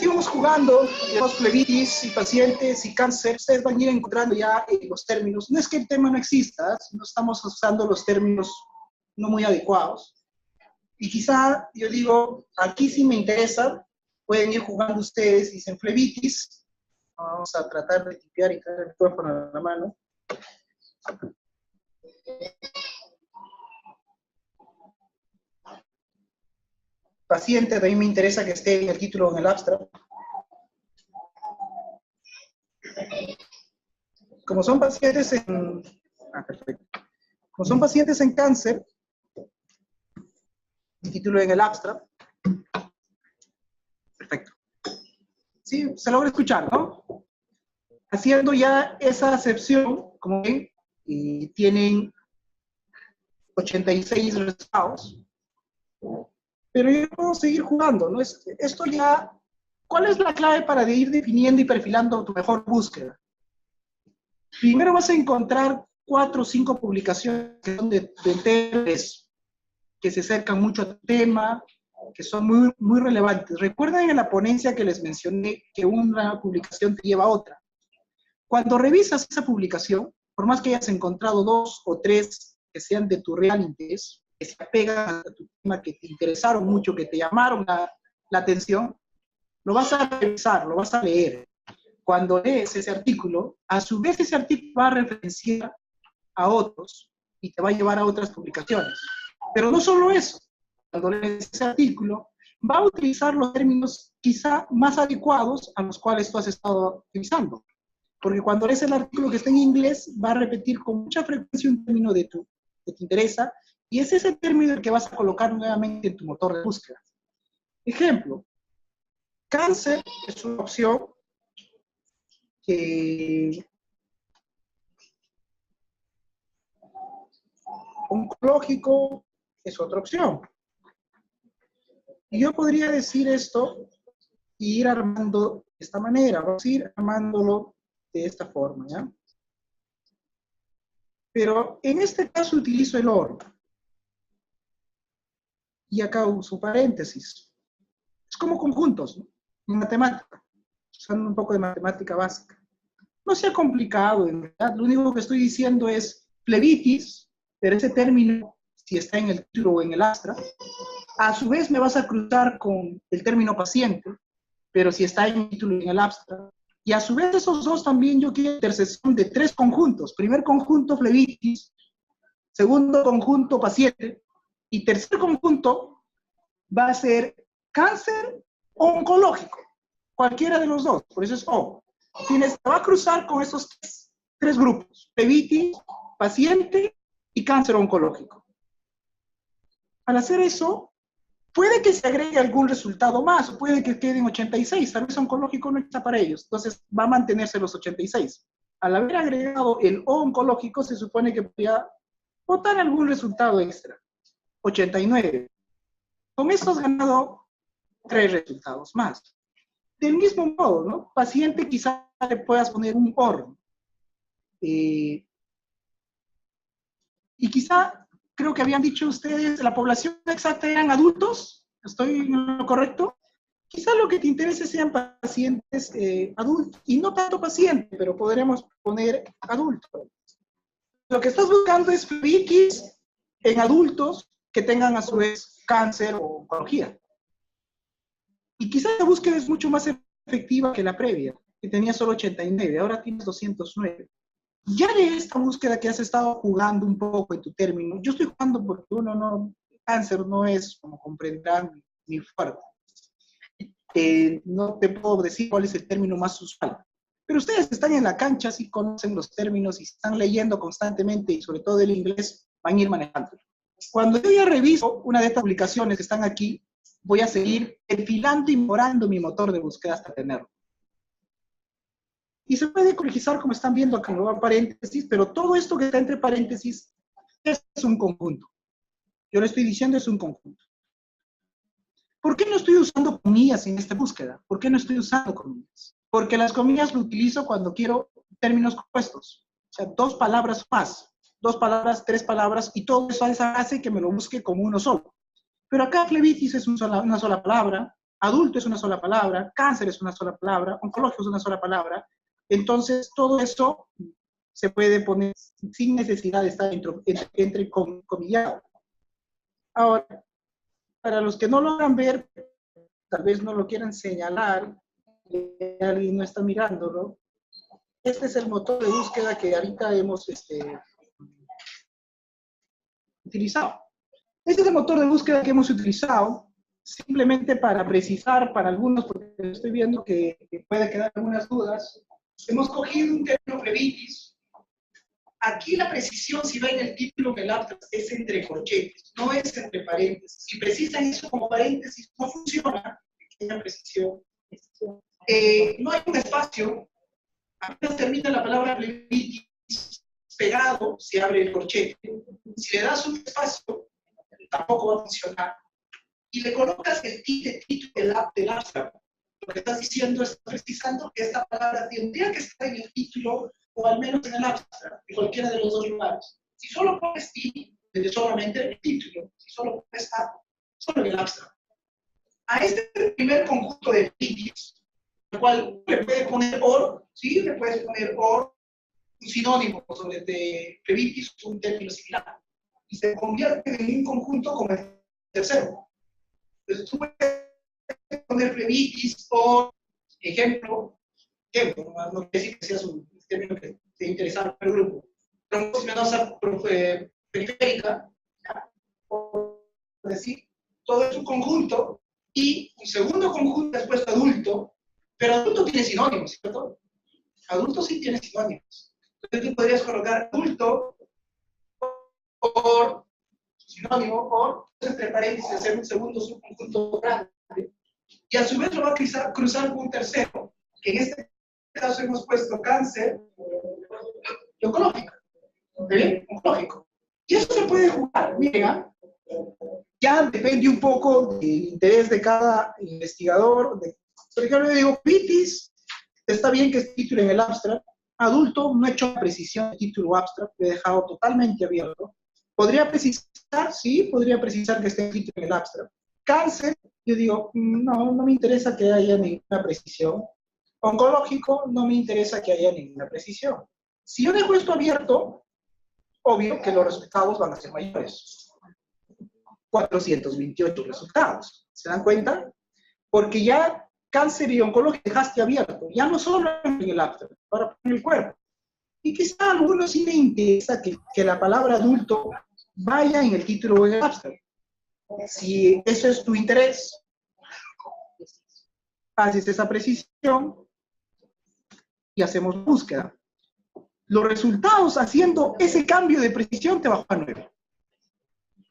vamos jugando, los flebitis y pacientes y cáncer, ustedes van a ir encontrando ya los términos. No es que el tema no exista, sino estamos usando los términos no muy adecuados. Y quizá, yo digo, aquí sí me interesa, pueden ir jugando ustedes, dicen flebitis. Vamos a tratar de limpiar y traer el micrófono a la mano. Paciente, también me interesa que esté en el título o en el abstract. Como son pacientes en... perfecto. Como son pacientes en cáncer, el título en el abstract. Perfecto. Sí, se logra escuchar, ¿no? Haciendo ya esa acepción, como ven, tienen 86 resultados. Pero yo puedo seguir jugando, ¿no? Esto ya, ¿cuál es la clave para ir definiendo y perfilando tu mejor búsqueda? Primero vas a encontrar 4 o 5 publicaciones que son de temas que se acercan mucho a tu tema, que son muy, muy relevantes. Recuerden en la ponencia que les mencioné que una publicación te lleva a otra. Cuando revisas esa publicación, por más que hayas encontrado 2 o 3 que sean de tu real interés, que se apegan a tu tema, que te interesaron mucho, que te llamaron la atención, lo vas a revisar, lo vas a leer. Cuando lees ese artículo, a su vez ese artículo va a referenciar a otros y te va a llevar a otras publicaciones. Pero no solo eso, cuando lees ese artículo, va a utilizar los términos quizá más adecuados a los cuales tú has estado utilizando. Porque cuando lees el artículo que está en inglés, va a repetir con mucha frecuencia un término que te interesa, y es ese término el que vas a colocar nuevamente en tu motor de búsqueda. Ejemplo, cáncer es una opción que oncológico es otra opción. Y yo podría decir esto y ir armando de esta manera, vamos a ir armándolo de esta forma, ¿ya? Pero en este caso utilizo el OR. Y acá uso paréntesis. Es como conjuntos, ¿no? En matemática. Usando un poco de matemática básica. No sea complicado, en realidad. Lo único que estoy diciendo es flebitis, pero ese término, si está en el título o en el abstract, a su vez me vas a cruzar con el término paciente, pero si está en el título y en el abstract. Y a su vez esos dos también yo quiero intersección de 3 conjuntos. Primer conjunto flebitis, segundo conjunto paciente, y tercer conjunto va a ser cáncer oncológico. Cualquiera de los dos, por eso es O. Te va a cruzar con esos 3 grupos, flebitis, paciente y cáncer oncológico. Al hacer eso, puede que se agregue algún resultado más, o puede que queden 86, tal vez oncológico no está para ellos, entonces va a mantenerse los 86. Al haber agregado el O oncológico, se supone que podría botar algún resultado extra, 89. Con esto has ganado 3 resultados más. Del mismo modo, ¿no? Paciente quizá le puedas poner un OR. Y quizá, creo que habían dicho ustedes, la población exacta eran adultos, ¿estoy en lo correcto? Quizá lo que te interese sean pacientes adultos, y no tanto paciente, pero podremos poner adultos. Lo que estás buscando es flebitis en adultos que tengan a su vez cáncer o oncología. Y quizá la búsqueda es mucho más efectiva que la previa, que tenía solo 89, ahora tienes 209. Ya de esta búsqueda que has estado jugando un poco en tu término, yo estoy jugando porque cáncer no es, como comprenderán, mi fuerte. No te puedo decir cuál es el término más usual. Pero ustedes están en la cancha, sí conocen los términos y están leyendo constantemente, y sobre todo el inglés, van a ir manejando. Cuando yo ya reviso una de estas publicaciones que están aquí, voy a seguir perfilando y mejorando mi motor de búsqueda hasta tenerlo. Y se puede corregir como están viendo acá, no paréntesis, pero todo esto que está entre paréntesis es un conjunto. Yo le estoy diciendo es un conjunto. ¿Por qué no estoy usando comillas en esta búsqueda? ¿Por qué no estoy usando comillas? Porque las comillas lo utilizo cuando quiero términos compuestos. O sea, 2 palabras más, 2 palabras, 3 palabras, y todo eso hace que me lo busque como uno solo. Pero acá flebitis es una sola palabra, adulto es una sola palabra, cáncer es una sola palabra, oncológico es una sola palabra. Entonces, todo eso se puede poner sin necesidad de estar entrecomillado. Ahora, para los que no logran ver, tal vez no lo quieran señalar, alguien no está mirándolo, este es el motor de búsqueda que ahorita hemos utilizado. Este es el motor de búsqueda que hemos utilizado simplemente para precisar para algunos, porque estoy viendo que puede quedar algunas dudas. Hemos cogido un término brevitis. Aquí la precisión, si ven el título del abstract, es entre corchetes, no es entre paréntesis. Si precisan eso como paréntesis, no funciona. Pequeña precisión. No hay un espacio. Apenas termina la palabra brevitis, pegado, se abre el corchete. Si le das un espacio, tampoco va a funcionar. Y le colocas el título del abstract. Lo que estás diciendo, estás precisando que esta palabra tendría que estar en el título o al menos en el abstract, en cualquiera de los dos lugares. Si solo pones ti, solamente el título. Si solo pones a, solo en el abstract. A este primer conjunto de brevitis, el cual le puedes poner or, ¿sí? Le puedes poner or, un sinónimo sobre de brevitis, un término similar. Y se convierte en un conjunto como el tercero. Entonces tú puedes poner brevitis o ejemplo, no quiere decir que sea un término que te interesa para el grupo. Trombosinosa periférica, o decir, todo es un conjunto y un segundo conjunto después adulto, pero adulto tiene sinónimos, ¿cierto? Adulto sí tiene sinónimos. Entonces tú podrías colocar adulto o sinónimo o entre paréntesis hacer un segundo subconjunto grande y a su vez lo va a cruzar con un tercero, que en este caso hemos puesto cáncer y oncológico. ¿Bien? Oncológico. Y eso se puede jugar, mira, ya depende un poco del interés de cada investigador. Por ejemplo, yo digo, pitis, está bien que es título en el abstract. Adulto, no he hecho precisión de título abstract, lo he dejado totalmente abierto. ¿Podría precisar? Sí, podría precisar que esté en título en el abstract. Cáncer, yo digo, no me interesa que haya ninguna precisión. Oncológico, no me interesa que haya ninguna precisión. Si yo dejo esto abierto, obvio que los resultados van a ser mayores. 428 resultados. ¿Se dan cuenta? Porque ya cáncer y oncología dejaste abierto, ya no solo en el abstract, para en el cuerpo. Y quizá a algunos sí les interesa que la palabra adulto vaya en el título o en el abstract. Si eso es tu interés, haces esa precisión y hacemos búsqueda. Los resultados haciendo ese cambio de precisión te bajó a 9.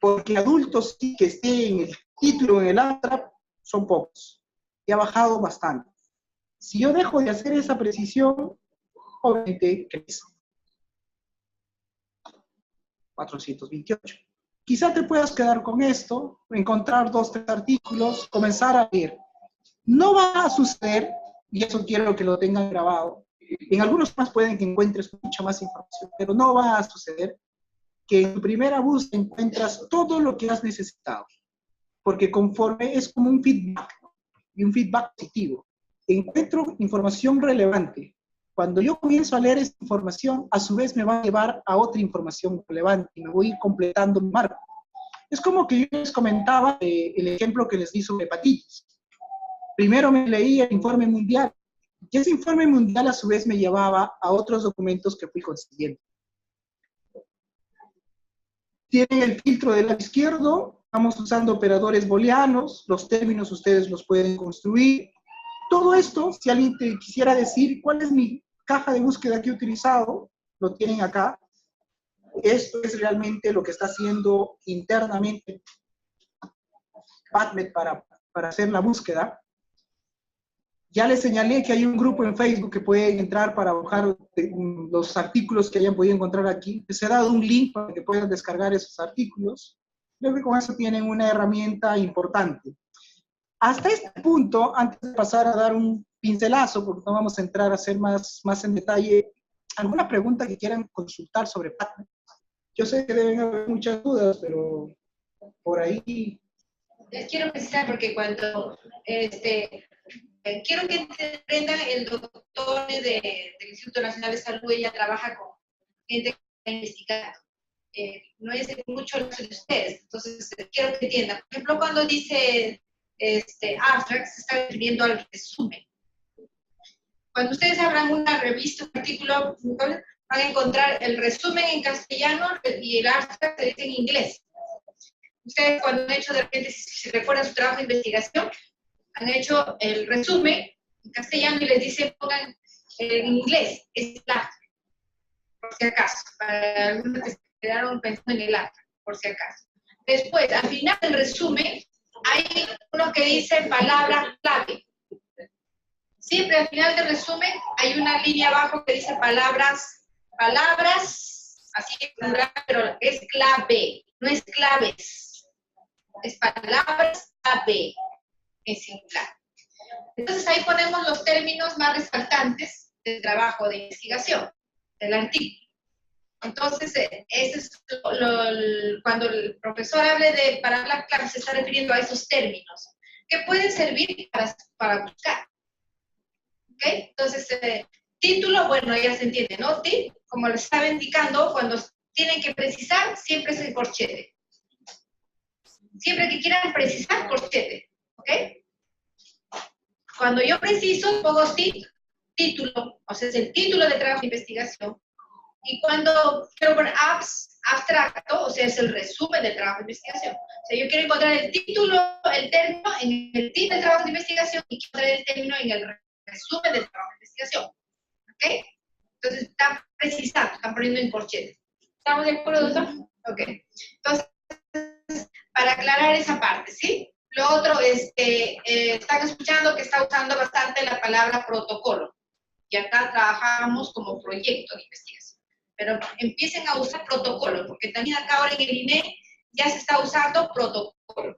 Porque adultos sí que esté en el título o en el abstract son pocos. Y ha bajado bastante. Si yo dejo de hacer esa precisión, obviamente crece. 428. Quizá te puedas quedar con esto, encontrar 2, 3 artículos, comenzar a leer. No va a suceder, y eso quiero que lo tengan grabado, en algunos más pueden que encuentres mucha más información, pero no va a suceder que en tu primera búsqueda encuentras todo lo que has necesitado. Porque conforme es como un feedback, y un feedback positivo. Encuentro información relevante. Cuando yo comienzo a leer esta información, a su vez me va a llevar a otra información relevante y me voy a ir completando un marco. Es como que yo les comentaba el ejemplo que les di sobre hepatitis. Primero me leí el informe mundial y ese informe mundial a su vez me llevaba a otros documentos que fui consiguiendo. Tienen el filtro del lado izquierdo, estamos usando operadores booleanos, los términos ustedes los pueden construir. Todo esto, si alguien te quisiera decir cuál es mi caja de búsqueda que he utilizado, lo tienen acá. Esto es realmente lo que está haciendo internamente PubMed para hacer la búsqueda. Ya les señalé que hay un grupo en Facebook que pueden entrar para bajar los artículos que hayan podido encontrar aquí. Les he dado un link para que puedan descargar esos artículos. Creo que con eso tienen una herramienta importante. Hasta este punto, antes de pasar a dar un pincelazo, porque no vamos a entrar a hacer más en detalle, ¿alguna pregunta que quieran consultar sobre PubMed? Yo sé que deben haber muchas dudas, pero por ahí Les quiero precisar porque cuando quiero que entiendan, el doctor del Instituto Nacional de Salud, ella trabaja con gente que está investigando. No es mucho lo de ustedes, entonces quiero que entiendan. Por ejemplo, cuando dice abstract, se está refiriendo al resumen. Cuando ustedes abran una revista, un artículo, van a encontrar el resumen en castellano y el abstract se dice en inglés. Ustedes cuando han hecho, de repente, si recuerdan su trabajo de investigación, han hecho el resumen en castellano y les dice pongan en inglés, es el abstract, por si acaso, para algunos que se quedaron pensando en el abstract, por si acaso. Después, al final del resumen, hay uno que dice palabras clave. Siempre al final del resumen hay una línea abajo que dice palabras, así que pero es clave, no es claves. Es palabras clave, en singular. Entonces ahí ponemos los términos más resaltantes del trabajo de investigación, del artículo. Entonces, ese es cuando el profesor hable de palabras clave, se está refiriendo a esos términos que pueden servir para buscar. ¿Ok? Entonces, título, bueno, ya se entiende, ¿no? Como les estaba indicando, cuando tienen que precisar, siempre es el corchete. Siempre que quieran precisar, corchete. ¿Ok? Cuando yo preciso, pongo título, o sea, es el título de trabajo de investigación. Y cuando quiero poner abstracto, o sea, es el resumen del trabajo de investigación. O sea, yo quiero encontrar el título, el término en el título del trabajo de investigación y quiero encontrar el término en el resumen del trabajo de investigación. ¿Ok? Entonces, están precisando, están poniendo en corchete. ¿Estamos de acuerdo, doctor? Ok. Entonces, para aclarar esa parte, ¿sí? Lo otro, están escuchando que está usando bastante la palabra protocolo. Y acá trabajamos como proyecto de investigación. Pero empiecen a usar protocolo, porque también acá ahora en el INE ya se está usando protocolo.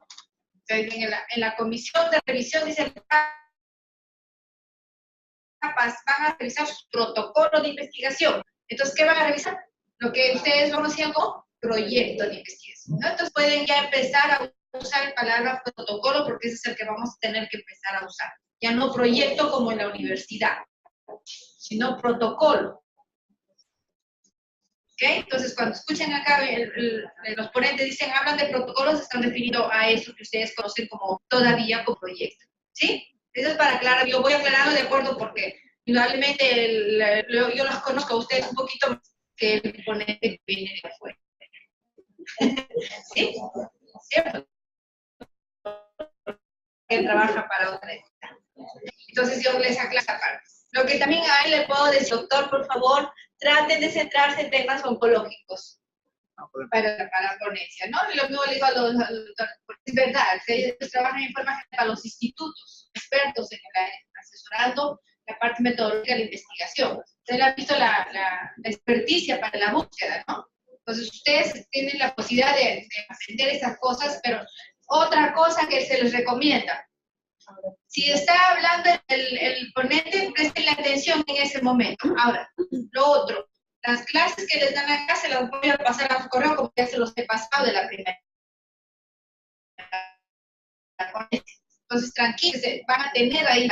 Entonces, en la comisión de revisión dice van a revisar su protocolo de investigación. Entonces, ¿qué van a revisar? Lo que ustedes conocían como proyecto de investigación, ¿no? Entonces, pueden ya empezar a usar la palabra protocolo porque ese es el que vamos a tener que empezar a usar. Ya no proyecto como en la universidad, sino protocolo. ¿Ok? Entonces, cuando escuchen acá, los ponentes dicen, hablan de protocolos, se están refiriendo a eso que ustedes conocen como todavía como proyecto. ¿Sí? Eso es para aclarar. Yo voy aclarando de acuerdo porque indudablemente yo los conozco a ustedes un poquito más que el ponente que viene de afuera. ¿Sí? ¿Cierto? Que trabaja para otra entidad. Entonces, yo les aclaro esa parte. Lo que también a él le puedo decir, doctor, por favor, traten de centrarse en temas oncológicos para la ponencia, ¿no? Y lo mismo le digo a los doctores, es verdad, que ellos trabajan en forma general a los institutos, expertos en el área, asesorando la parte metodológica de la investigación. Ustedes han visto la experticia para la búsqueda, ¿no? Entonces, ustedes tienen la posibilidad de aprender esas cosas, pero otra cosa que se les recomienda, si está hablando el ponente, presten la atención en ese momento. Ahora, lo otro, las clases que les dan acá se las voy a pasar a su correo como ya se los he pasado de la primera. Entonces, tranquilos, van a tener ahí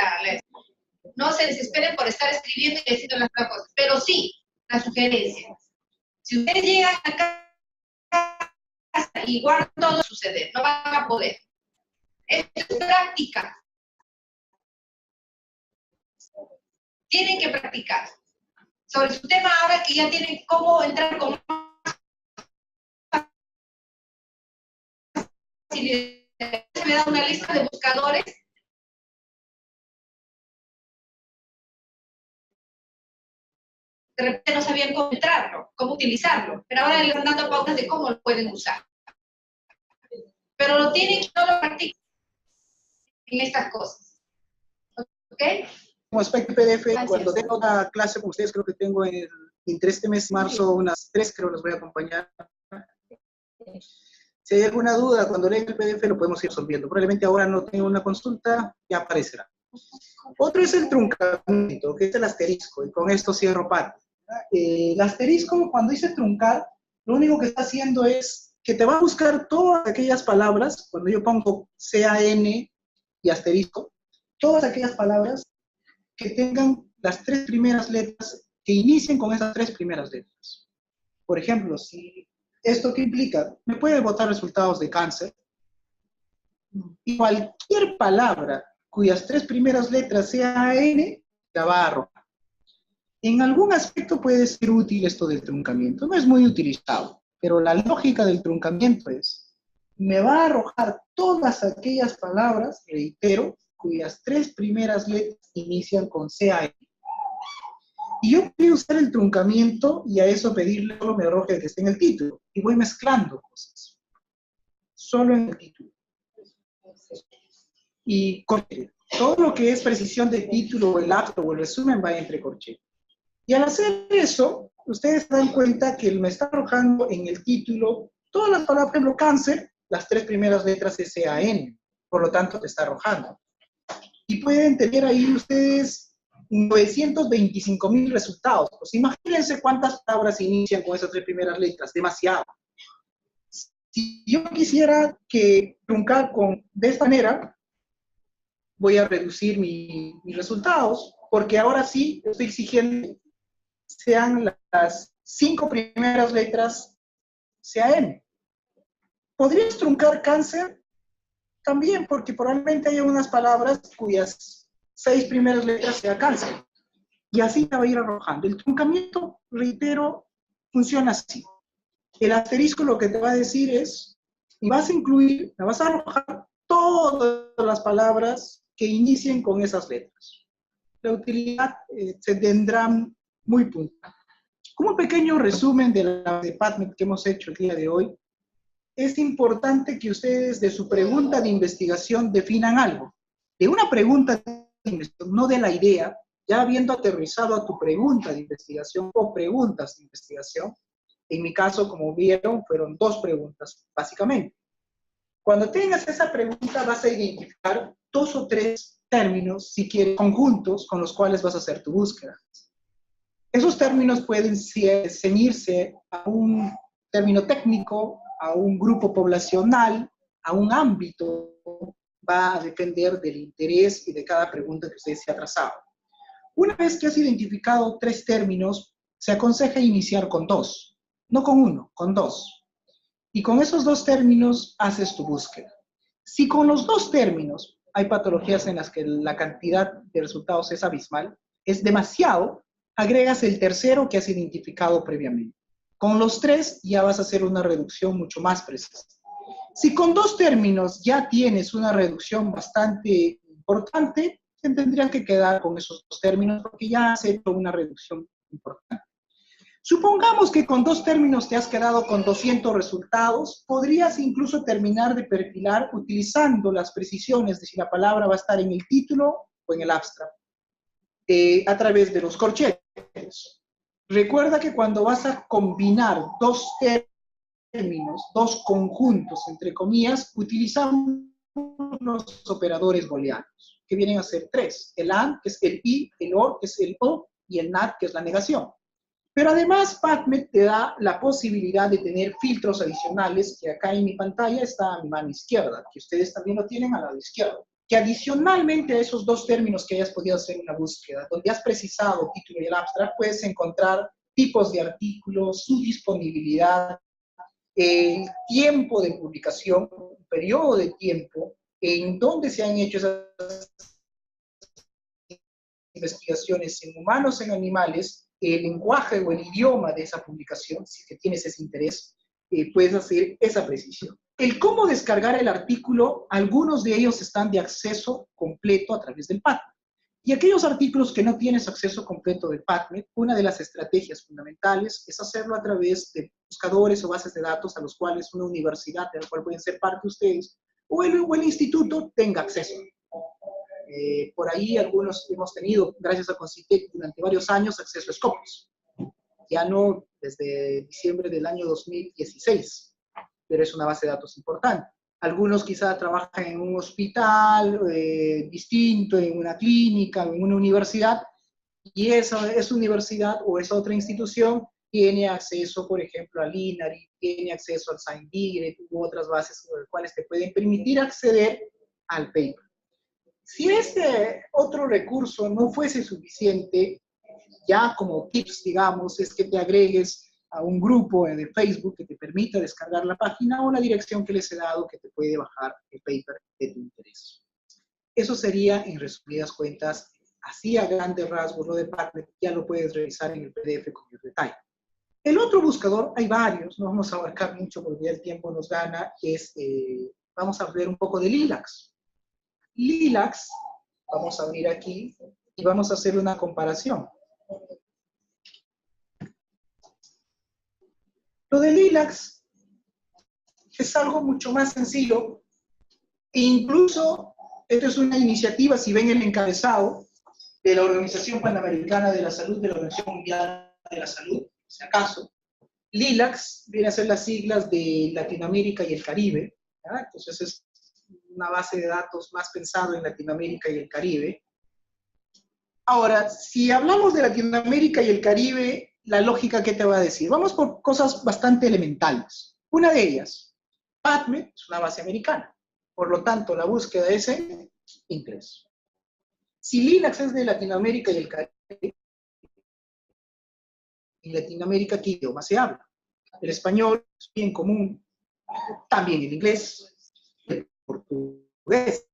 no se desesperen por estar escribiendo y diciendo las cosas, pero sí, la sugerencia. Si ustedes llegan acá y guardan todo suceder, no van a poder. Esto es práctica. Tienen que practicar. Sobre su tema ahora que ya tienen cómo entrar con facilidad. Se me da una lista de buscadores. De repente no sabían cómo entrarlo, cómo utilizarlo, pero ahora les están dando pautas de cómo lo pueden usar. Pero lo tienen que no lo practican en estas cosas. ¿Ok? Como aspecto PDF, gracias. Cuando tenga una clase con ustedes, creo que tengo entre este mes de marzo unas 3, creo los voy a acompañar. Si hay alguna duda, cuando lean el PDF lo podemos ir resolviendo. Probablemente ahora no tengo una consulta, ya aparecerá. Otro es el truncamiento, que es el asterisco, y con esto cierro parte. El asterisco, cuando dice truncar, lo único que está haciendo es que te va a buscar todas aquellas palabras, cuando yo pongo CAN y asterisco, todas aquellas palabras que tengan las 3 primeras letras, que inicien con esas 3 primeras letras. Por ejemplo, si esto que implica, me puede botar resultados de cáncer, y cualquier palabra cuyas 3 primeras letras sea N, la va a arrojar. En algún aspecto puede ser útil esto del truncamiento, no es muy utilizado, pero la lógica del truncamiento es, me va a arrojar todas aquellas palabras, reitero, cuyas 3 primeras letras inician con CAN. Y yo voy a usar el truncamiento y a eso pedirle solo me arroje que esté en el título. Y voy mezclando cosas. Solo en el título. Y corchete. Todo lo que es precisión de título o el acto o el resumen va entre corchetes. Y al hacer eso, ustedes se dan cuenta que me está arrojando en el título todas las palabras, por ejemplo, cáncer, las 3 primeras letras es CAN. Por lo tanto, te está arrojando. Y pueden tener ahí ustedes 925,000 resultados. Pues imagínense cuántas palabras inician con esas 3 primeras letras. Demasiado. Si yo quisiera truncar de esta manera, voy a reducir mis resultados, porque ahora sí estoy exigiendo que sean las 5 primeras letras CAN. ¿Podrías truncar cáncer? También, porque probablemente haya unas palabras cuyas 6 primeras letras sea cáncer. Y así te va a ir arrojando. El truncamiento, reitero, funciona así. El asterisco lo que te va a decir es, y vas a incluir, me vas a arrojar todas las palabras que inicien con esas letras. La utilidad se tendrá muy puntual. Como un pequeño resumen de la de PubMed que hemos hecho el día de hoy, es importante que ustedes de su pregunta de investigación definan algo. De una pregunta de investigación, no de la idea, ya habiendo aterrizado a tu pregunta de investigación o preguntas de investigación. En mi caso, como vieron, fueron 2 preguntas, básicamente. Cuando tengas esa pregunta, vas a identificar 2 o 3 términos, si quieres, conjuntos, con los cuales vas a hacer tu búsqueda. Esos términos pueden ceñirse a un término técnico, a un grupo poblacional, a un ámbito, va a depender del interés y de cada pregunta que usted se ha trazado. Una vez que has identificado 3 términos, se aconseja iniciar con 2, no con 1, con 2. Y con esos 2 términos haces tu búsqueda. Si con los 2 términos hay patologías en las que la cantidad de resultados es abismal, es demasiado, agregas el tercero que has identificado previamente. Con los 3 ya vas a hacer una reducción mucho más precisa. Si con 2 términos ya tienes una reducción bastante importante, se tendrían que quedar con esos 2 términos porque ya has hecho una reducción importante. Supongamos que con 2 términos te has quedado con 200 resultados, podrías incluso terminar de perfilar utilizando las precisiones de si la palabra va a estar en el título o en el abstract, a través de los corchetes. Recuerda que cuando vas a combinar 2 términos, 2 conjuntos, entre comillas, utilizamos los operadores booleanos, que vienen a ser 3. El AND, que es el I, el OR, que es el O, y el NAT, que es la negación. Pero además, PubMed te da la posibilidad de tener filtros adicionales, que acá en mi pantalla está a mi mano izquierda, que ustedes también lo tienen al lado izquierdo. Que adicionalmente a esos 2 términos que hayas podido hacer una búsqueda, donde has precisado título y el abstract, puedes encontrar tipos de artículos, su disponibilidad, el tiempo de publicación, el periodo de tiempo, en dónde se han hecho esas investigaciones en humanos, en animales, el lenguaje o el idioma de esa publicación, si que tienes ese interés, puedes hacer esa precisión. El cómo descargar el artículo, algunos de ellos están de acceso completo a través del PubMed. Y aquellos artículos que no tienes acceso completo del PubMed, una de las estrategias fundamentales es hacerlo a través de buscadores o bases de datos a los cuales una universidad, de la cual pueden ser parte ustedes, o el instituto tenga acceso. Por ahí algunos hemos tenido, gracias a Concitec, durante varios años, acceso a Scopus. Ya no desde diciembre del año 2016, pero es una base de datos importante. Algunos quizá trabajan en un hospital distinto, en una clínica, en una universidad, y esa universidad o esa otra institución tiene acceso, por ejemplo, al INARI, tiene acceso al ScienDigret u otras bases sobre las cuales te pueden permitir acceder al paper. Si este otro recurso no fuese suficiente, ya como tips, digamos, es que te agregues a un grupo de Facebook que te permita descargar la página o la dirección que les he dado que te puede bajar el paper de tu interés. Eso sería, en resumidas cuentas, así a grandes rasgos lo de PubMed, ya lo puedes revisar en el PDF con el detalle. El otro buscador, hay varios, no vamos a abarcar mucho porque ya el tiempo nos gana, vamos a ver un poco de Lilacs. Lilacs, vamos a abrir aquí y vamos a hacer una comparación. Lo de Lilacs es algo mucho más sencillo e incluso esta es una iniciativa, si ven el encabezado, de la Organización Panamericana de la Salud, de la Organización Mundial de la Salud, si acaso. Lilacs viene a ser las siglas de Latinoamérica y el Caribe, ¿verdad? Entonces es una base de datos más pensado en Latinoamérica y el Caribe. Ahora, si hablamos de Latinoamérica y el Caribe, la lógica, ¿qué te va a decir? Vamos por cosas bastante elementales. Una de ellas, PubMed es una base americana, por lo tanto, la búsqueda es en inglés. Si Lilacs es de Latinoamérica y el Caribe, en Latinoamérica, ¿qué idioma se habla? El español es bien común, también el inglés, el portugués.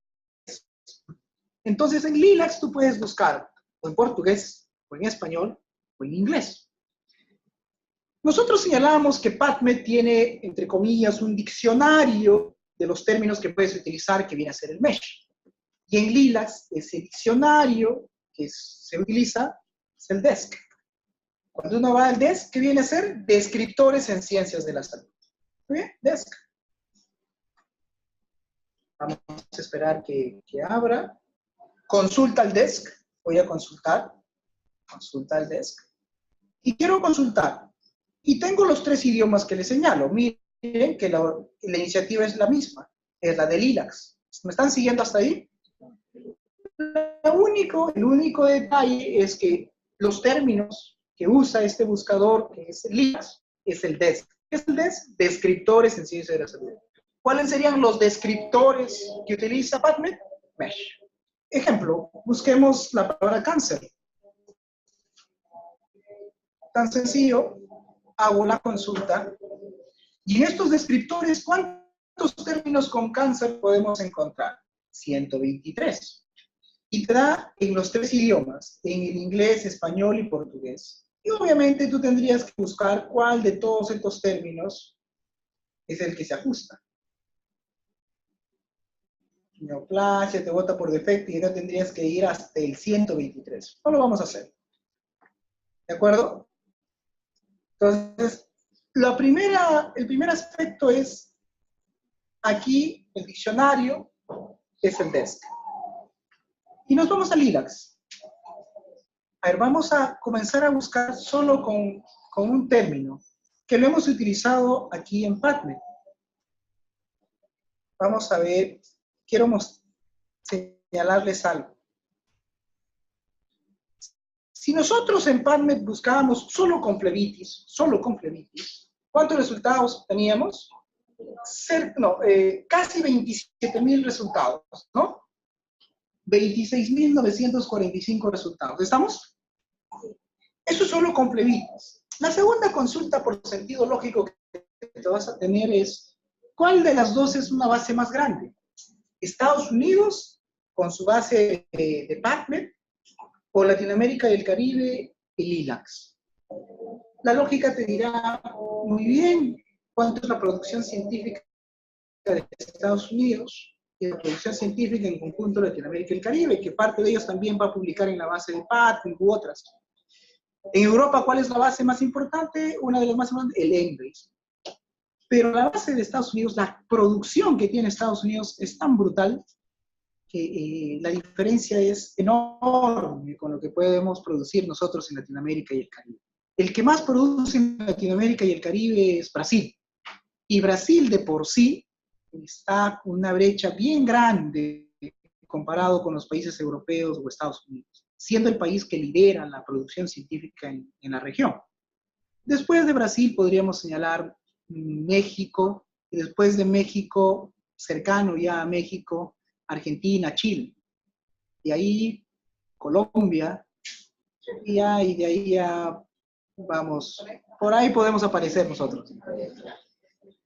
Entonces, en Lilacs tú puedes buscar o en portugués, o en español, o en inglés. Nosotros señalábamos que PubMed tiene, entre comillas, un diccionario de los términos que puedes utilizar, que viene a ser el MESH. Y en Lilacs, ese diccionario que se utiliza es el DESC. Cuando uno va al DESC, ¿qué viene a ser? Descriptores en ciencias de la salud. ¿Muy bien? DESC. Vamos a esperar que abra. Consulta al DESC. Voy a consultar. Consulta al DESC. Y quiero consultar. Y tengo los 3 idiomas que les señalo. Miren que la iniciativa es la misma. Es la de Lilacs. ¿Me están siguiendo hasta ahí? El único detalle es que los términos que usa este buscador, que es Lilacs, es el DESC. ¿Qué es el DESC? Descriptores en ciencia de la salud. ¿Cuáles serían los descriptores que utiliza PubMed? MESH. Ejemplo, busquemos la palabra cáncer. Tan sencillo, hago la consulta y en estos descriptores, ¿cuántos términos con cáncer podemos encontrar? 123. Y te da en los 3 idiomas, en el inglés, español y portugués. Y obviamente tú tendrías que buscar cuál de todos estos términos es el que se ajusta. Neoplasia te bota por defecto y ya tendrías que ir hasta el 123. No lo vamos a hacer. ¿De acuerdo? Entonces, el primer aspecto es, aquí el diccionario es el DESC. Y nos vamos a Lilacs. A ver, vamos a comenzar a buscar solo con un término que lo hemos utilizado aquí en PubMed. Vamos a ver, quiero señalarles algo. Si nosotros en PubMed buscábamos solo con flebitis, ¿cuántos resultados teníamos? Casi 27,000 resultados, ¿no? 26,945 resultados. ¿Estamos? Eso es solo con flebitis. La segunda consulta por sentido lógico que te vas a tener es, ¿cuál de las dos es una base más grande? ¿Estados Unidos con su base de PubMed o Latinoamérica y el Caribe y Lilacs? La lógica te dirá, muy bien, ¿cuánto es la producción científica de Estados Unidos y la producción científica en conjunto de Latinoamérica y el Caribe, que parte de ellos también va a publicar en la base de PubMed u otras? En Europa, ¿cuál es la base más importante? Una de las más importantes, el ENGLISH. Pero la base de Estados Unidos, la producción que tiene Estados Unidos es tan brutal que la diferencia es enorme con lo que podemos producir nosotros en Latinoamérica y el Caribe. El que más produce en Latinoamérica y el Caribe es Brasil. Y Brasil de por sí está con una brecha bien grande comparado con los países europeos o Estados Unidos, siendo el país que lidera la producción científica en la región. Después de Brasil podríamos señalar México, y después de México, cercano ya a México, Argentina, Chile. Y ahí Colombia, y de ahí ya vamos, por ahí podemos aparecer nosotros.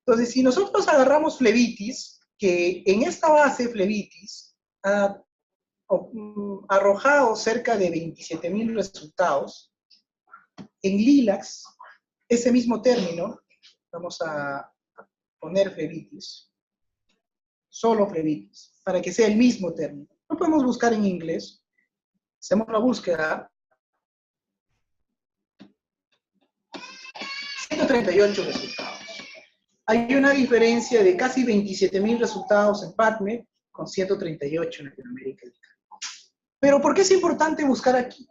Entonces, si nosotros agarramos Flebitis, que en esta base Flebitis ha arrojado cerca de 27.000 resultados, en Lilacs, ese mismo término, vamos a poner Flebitis, solo Flebitis, para que sea el mismo término. No podemos buscar en inglés, hacemos la búsqueda, 138 resultados. Hay una diferencia de casi 27.000 resultados en PubMed con 138 en Latinoamérica. Pero ¿por qué es importante buscar aquí?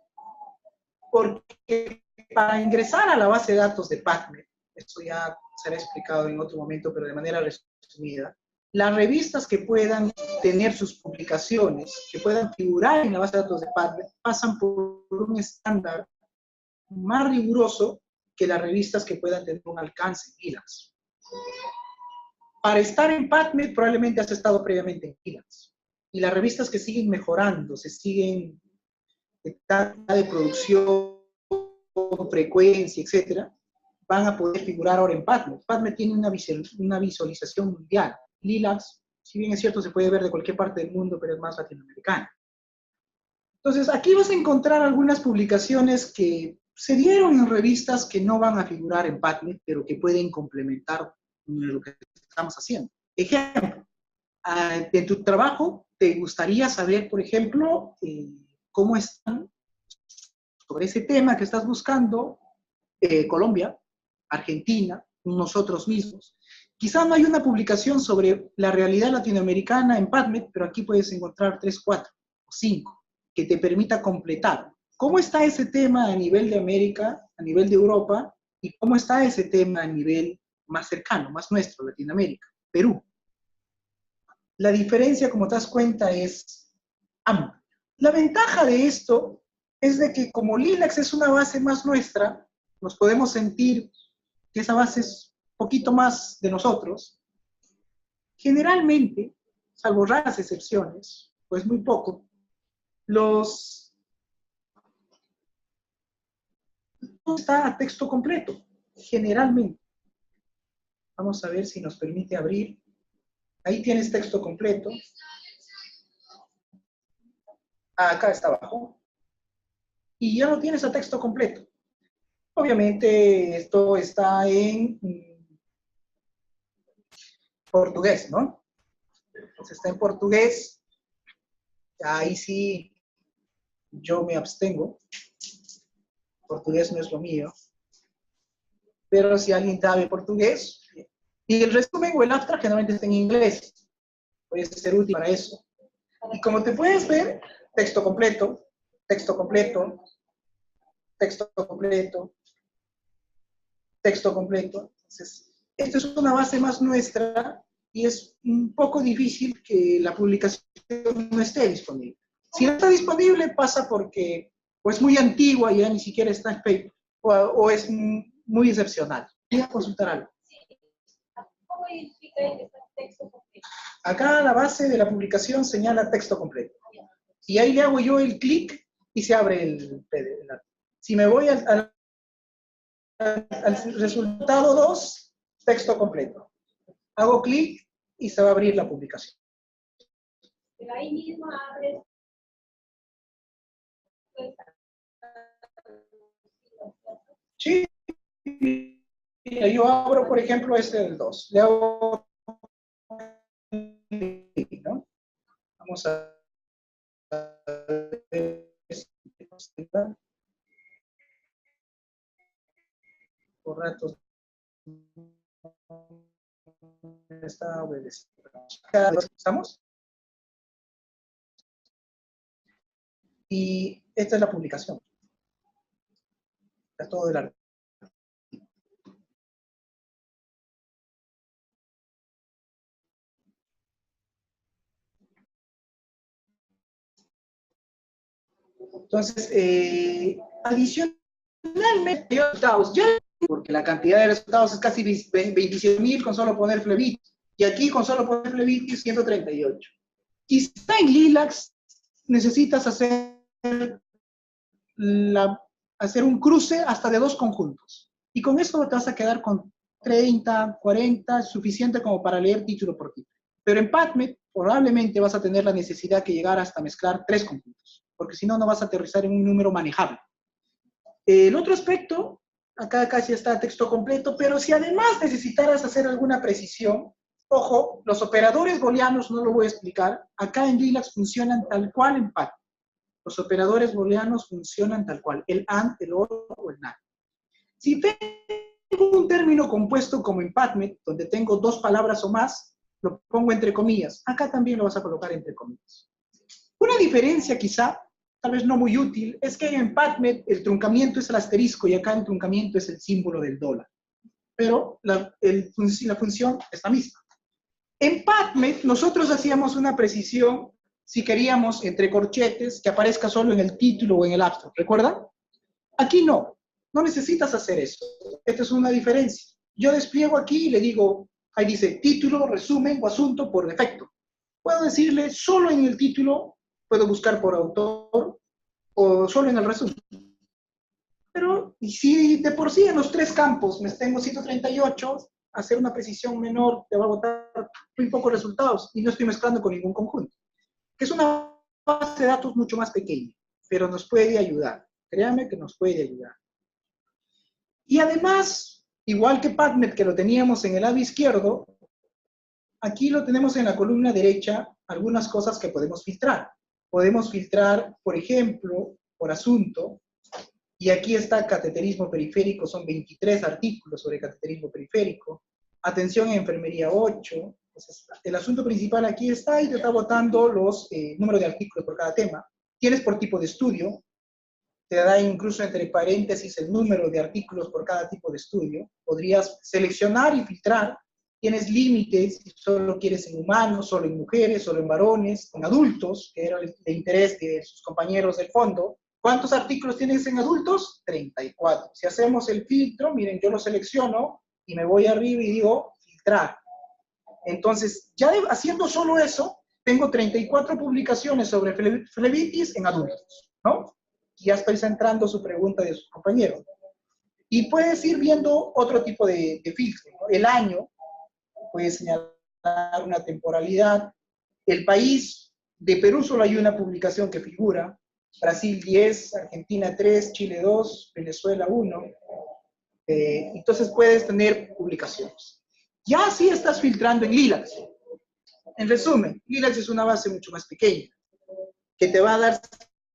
Porque para ingresar a la base de datos de PubMed, esto ya será explicado en otro momento, pero de manera resumida, las revistas que puedan tener sus publicaciones, que puedan figurar en la base de datos de PubMed, pasan por un estándar más riguroso que las revistas que puedan tener un alcance en Lilacs. Para estar en PubMed probablemente has estado previamente en Lilacs. Y las revistas que siguen mejorando, se siguen de producción, frecuencia, etcétera, van a poder figurar ahora en PubMed. PubMed tiene una visualización mundial. Lilacs, si bien es cierto, se puede ver de cualquier parte del mundo, pero es más latinoamericana. Entonces, aquí vas a encontrar algunas publicaciones que se dieron en revistas que no van a figurar en PubMed, pero que pueden complementar lo que estamos haciendo. Ejemplo, en tu trabajo, ¿te gustaría saber, por ejemplo, cómo están sobre ese tema que estás buscando Colombia, Argentina, nosotros mismos? Quizá no hay una publicación sobre la realidad latinoamericana en PubMed, pero aquí puedes encontrar 3, 4 o 5 que te permita completar. ¿Cómo está ese tema a nivel de América, a nivel de Europa, y cómo está ese tema a nivel más cercano, más nuestro, Latinoamérica, Perú? La diferencia, como te das cuenta, es amplia. La ventaja de esto es de que como Lilacs es una base más nuestra, nos podemos sentir que esa base es un poquito más de nosotros. Generalmente, salvo raras excepciones, pues muy poco, no está a texto completo, generalmente. Vamos a ver si nos permite abrir. Ahí tienes texto completo. Acá está abajo. Y ya lo tienes a texto completo. Obviamente esto está en portugués, ¿no? Entonces está en portugués. Ahí sí yo me abstengo. Portugués no es lo mío. Pero si alguien sabe portugués, y el resumen o el abstract generalmente está en inglés, puede ser útil para eso. Y como te puedes ver, texto completo, texto completo, texto completo, texto completo. Entonces, esto es una base más nuestra y es un poco difícil que la publicación no esté disponible. Si no está disponible pasa porque o es muy antigua y ya ni siquiera está en paper, o es muy excepcional. Voy a consultar algo. ¿Cómo identifica que está texto completo? Acá la base de la publicación señala texto completo. Y ahí le hago yo el clic y se abre el PDF. Si me voy al resultado 2, texto completo. Hago clic y se va a abrir la publicación. Pero ahí mismo abre. Sí. Yo abro, por ejemplo, este del 2. Le hago clic, ¿no? Vamos a ver por ratos está obedeciendo. ¿Estamos? Y esta es la publicación. Está todo el artículo. Entonces, adicionalmente, ya porque la cantidad de resultados es casi 27.000 con solo poner flebitis. Y aquí con solo poner flebitis, 138. Quizá en Lilacs necesitas hacer un cruce hasta de 2 conjuntos. Y con eso te vas a quedar con 30, 40, suficiente como para leer título por título. Pero en PubMed probablemente vas a tener la necesidad que llegar hasta mezclar 3 conjuntos, porque si no, no vas a aterrizar en un número manejable. El otro aspecto, acá casi está texto completo, pero si además necesitaras hacer alguna precisión, ojo, los operadores booleanos no lo voy a explicar, acá en Lilacs funcionan tal cual en PubMed. Los operadores booleanos funcionan tal cual, el AND, el OR o el NAND. Si tengo un término compuesto como en PubMed, donde tengo 2 palabras o más, lo pongo entre comillas. Acá también lo vas a colocar entre comillas. Una diferencia quizá, tal vez no muy útil, es que en PubMed el truncamiento es el asterisco y acá el truncamiento es el símbolo del dólar. Pero la función es la misma. En PubMed nosotros hacíamos una precisión si queríamos entre corchetes que aparezca solo en el título o en el abstract. ¿Recuerdan? Aquí no. No necesitas hacer eso. Esta es una diferencia. Yo despliego aquí y le digo, ahí dice título, resumen o asunto por defecto. Puedo decirle solo en el título, puedo buscar por autor o solo en el resumen. Pero si de por sí en los 3 campos me tengo 138, hacer una precisión menor te va a botar muy pocos resultados y no estoy mezclando con ningún conjunto. Que es una base de datos mucho más pequeña, pero nos puede ayudar. Créanme que nos puede ayudar. Y además, igual que PubMed, que lo teníamos en el lado izquierdo, aquí lo tenemos en la columna derecha, algunas cosas que podemos filtrar. Podemos filtrar, por ejemplo, por asunto, y aquí está cateterismo periférico, son 23 artículos sobre cateterismo periférico. Atención en enfermería 8. Entonces, el asunto principal aquí está y te está botando los números de artículos por cada tema. Tienes por tipo de estudio, te da incluso entre paréntesis el número de artículos por cada tipo de estudio. Podrías seleccionar y filtrar. Tienes límites, si solo quieres en humanos, solo en mujeres, solo en varones, en adultos, que era el de interés de sus compañeros del fondo. ¿Cuántos artículos tienes en adultos? 34. Si hacemos el filtro, miren, yo lo selecciono y me voy arriba y digo filtrar. Entonces, ya haciendo solo eso, tengo 34 publicaciones sobre flebitis en adultos, ¿no? Y ya estoy centrando su pregunta de sus compañeros. Y puedes ir viendo otro tipo de filtro, ¿no? El año, puedes señalar una temporalidad. El país, de Perú solo hay una publicación que figura, Brasil 10, Argentina 3, Chile 2, Venezuela 1. Entonces puedes tener publicaciones. Ya sí estás filtrando en Lilacs. En resumen, Lilacs es una base mucho más pequeña, que te va a dar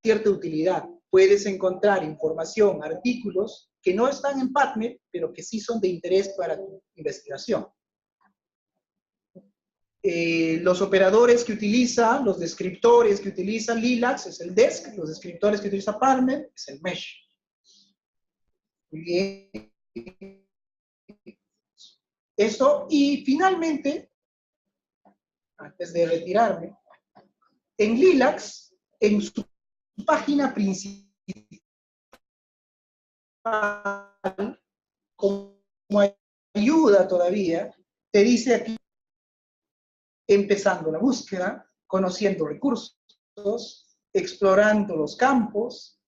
cierta utilidad. Puedes encontrar información, artículos que no están en PubMed, pero que sí son de interés para tu investigación. Los operadores que utiliza, los descriptores que utiliza Lilacs es el desc, los descriptores que utiliza PubMed es el mesh. Muy bien. Eso, y finalmente, antes de retirarme, en Lilacs, en su página principal, como ayuda todavía, te dice aquí, empezando la búsqueda, conociendo recursos, explorando los campos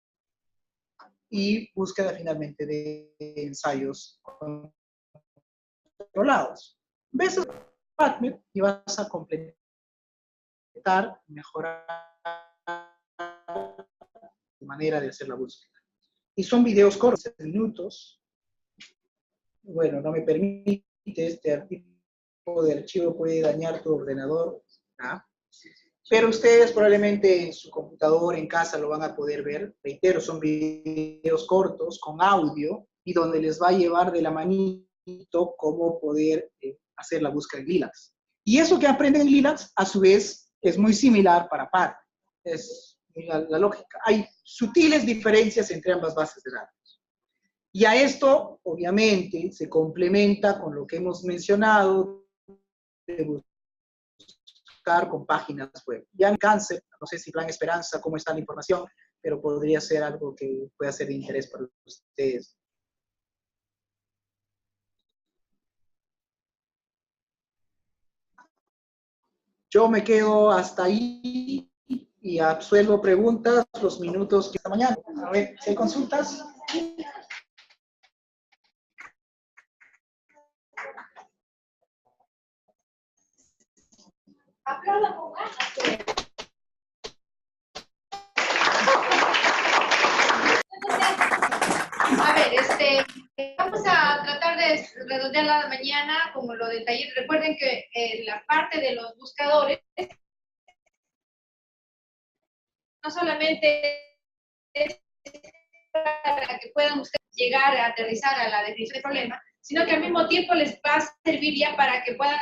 y búsqueda finalmente de ensayos controlados. Ves el PubMed y vas a completar, mejorar tu manera de hacer la búsqueda. Y son videos cortos, 7 minutos. Bueno, no me permite, este tipo de archivo puede dañar tu ordenador, ¿ah? Pero ustedes probablemente en su computador, en casa, lo van a poder ver. Reitero, son videos cortos, con audio, y donde les va a llevar de la manito cómo poder hacer la búsqueda en Lilacs. Y eso que aprenden en Lilacs, a su vez, es muy similar para PubMed. Es la lógica. Hay sutiles diferencias entre ambas bases de datos. Y a esto, obviamente, se complementa con lo que hemos mencionado de buscar con páginas web. Ya en Cáncer, no sé si Plan Esperanza, cómo está la información, pero podría ser algo que pueda ser de interés para ustedes. Yo me quedo hasta ahí y absuelvo preguntas los minutos que esta mañana. A ver, si hay consultas. A ver, vamos a tratar de redondear la mañana como lo del taller. Recuerden que la parte de los buscadores no solamente es para que puedan ustedes llegar a aterrizar a la definición del problema, sino que al mismo tiempo les va a servir ya para que puedan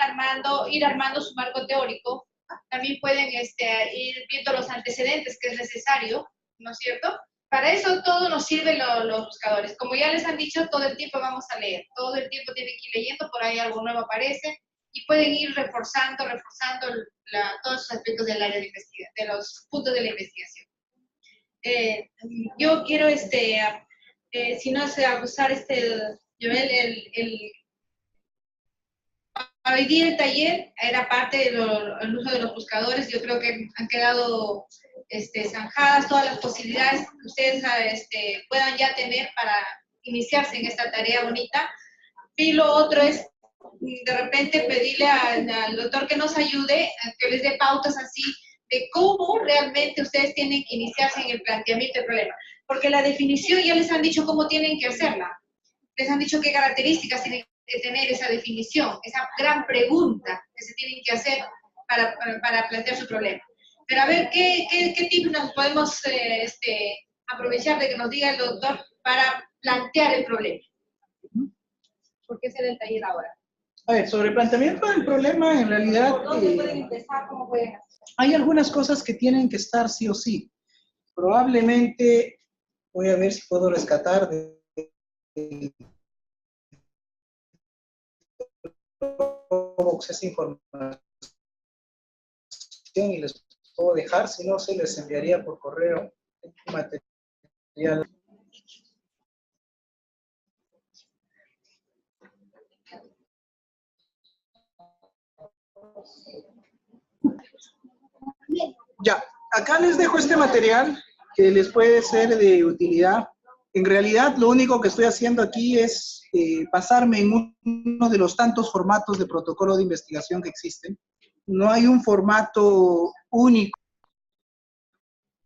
ir armando su marco teórico. También pueden ir viendo los antecedentes que es necesario, ¿no es cierto? Para eso todo nos sirven los buscadores. Como ya les han dicho, todo el tiempo vamos a leer, todo el tiempo tienen que ir leyendo, por ahí algo nuevo aparece, y pueden ir reforzando todos los aspectos del área de investigación, de los puntos de la investigación. Yo quiero, si no sé, abusar, Joel, hoy día el taller era parte del uso de los buscadores. Yo creo que han quedado zanjadas todas las posibilidades que ustedes puedan ya tener para iniciarse en esta tarea bonita. Y lo otro es, de repente, pedirle al doctor que nos ayude, que les dé pautas así, de cómo realmente ustedes tienen que iniciarse en el planteamiento del problema. Porque la definición ya les han dicho cómo tienen que hacerla. Les han dicho qué características tienen que tener esa definición, esa gran pregunta que se tienen que hacer para plantear su problema. Pero a ver, ¿qué tips nos podemos aprovechar de que nos diga el doctor para plantear el problema? ¿Por qué hacer el taller ahora? A ver, sobre el planteamiento del problema, en realidad... ¿Dónde pueden empezar? ¿Cómo pueden hacer? Hay algunas cosas que tienen que estar sí o sí. Probablemente, voy a ver si puedo rescatar esa información y les puedo dejar, si no se les enviaría por correo material. Ya, acá les dejo este material que les puede ser de utilidad. En realidad, lo único que estoy haciendo aquí es basarme en uno de los tantos formatos de protocolo de investigación que existen. No hay un formato único.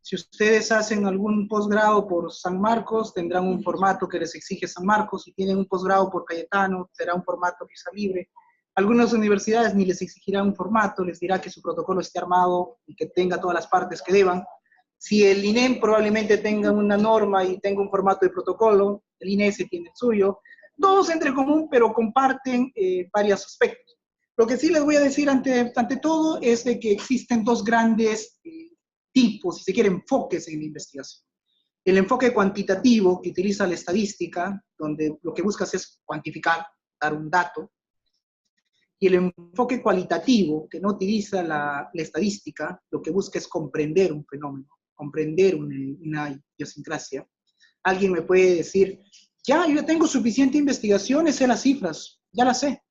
Si ustedes hacen algún posgrado por San Marcos, tendrán un formato que les exige San Marcos. Si tienen un posgrado por Cayetano, será un formato quizá libre. Algunas universidades ni les exigirán un formato, les dirá que su protocolo esté armado y que tenga todas las partes que deban. Si el INEM probablemente tenga una norma y tenga un formato de protocolo, el INES tiene el suyo, todos entre común, pero comparten varios aspectos. Lo que sí les voy a decir ante todo es de que existen dos grandes tipos, si se quiere, enfoques en la investigación. El enfoque cuantitativo, que utiliza la estadística, donde lo que buscas es cuantificar, dar un dato, y el enfoque cualitativo, que no utiliza la estadística, lo que busca es comprender un fenómeno, comprender una idiosincrasia. Alguien me puede decir, ya, yo tengo suficiente investigación, sé las cifras, ya las sé.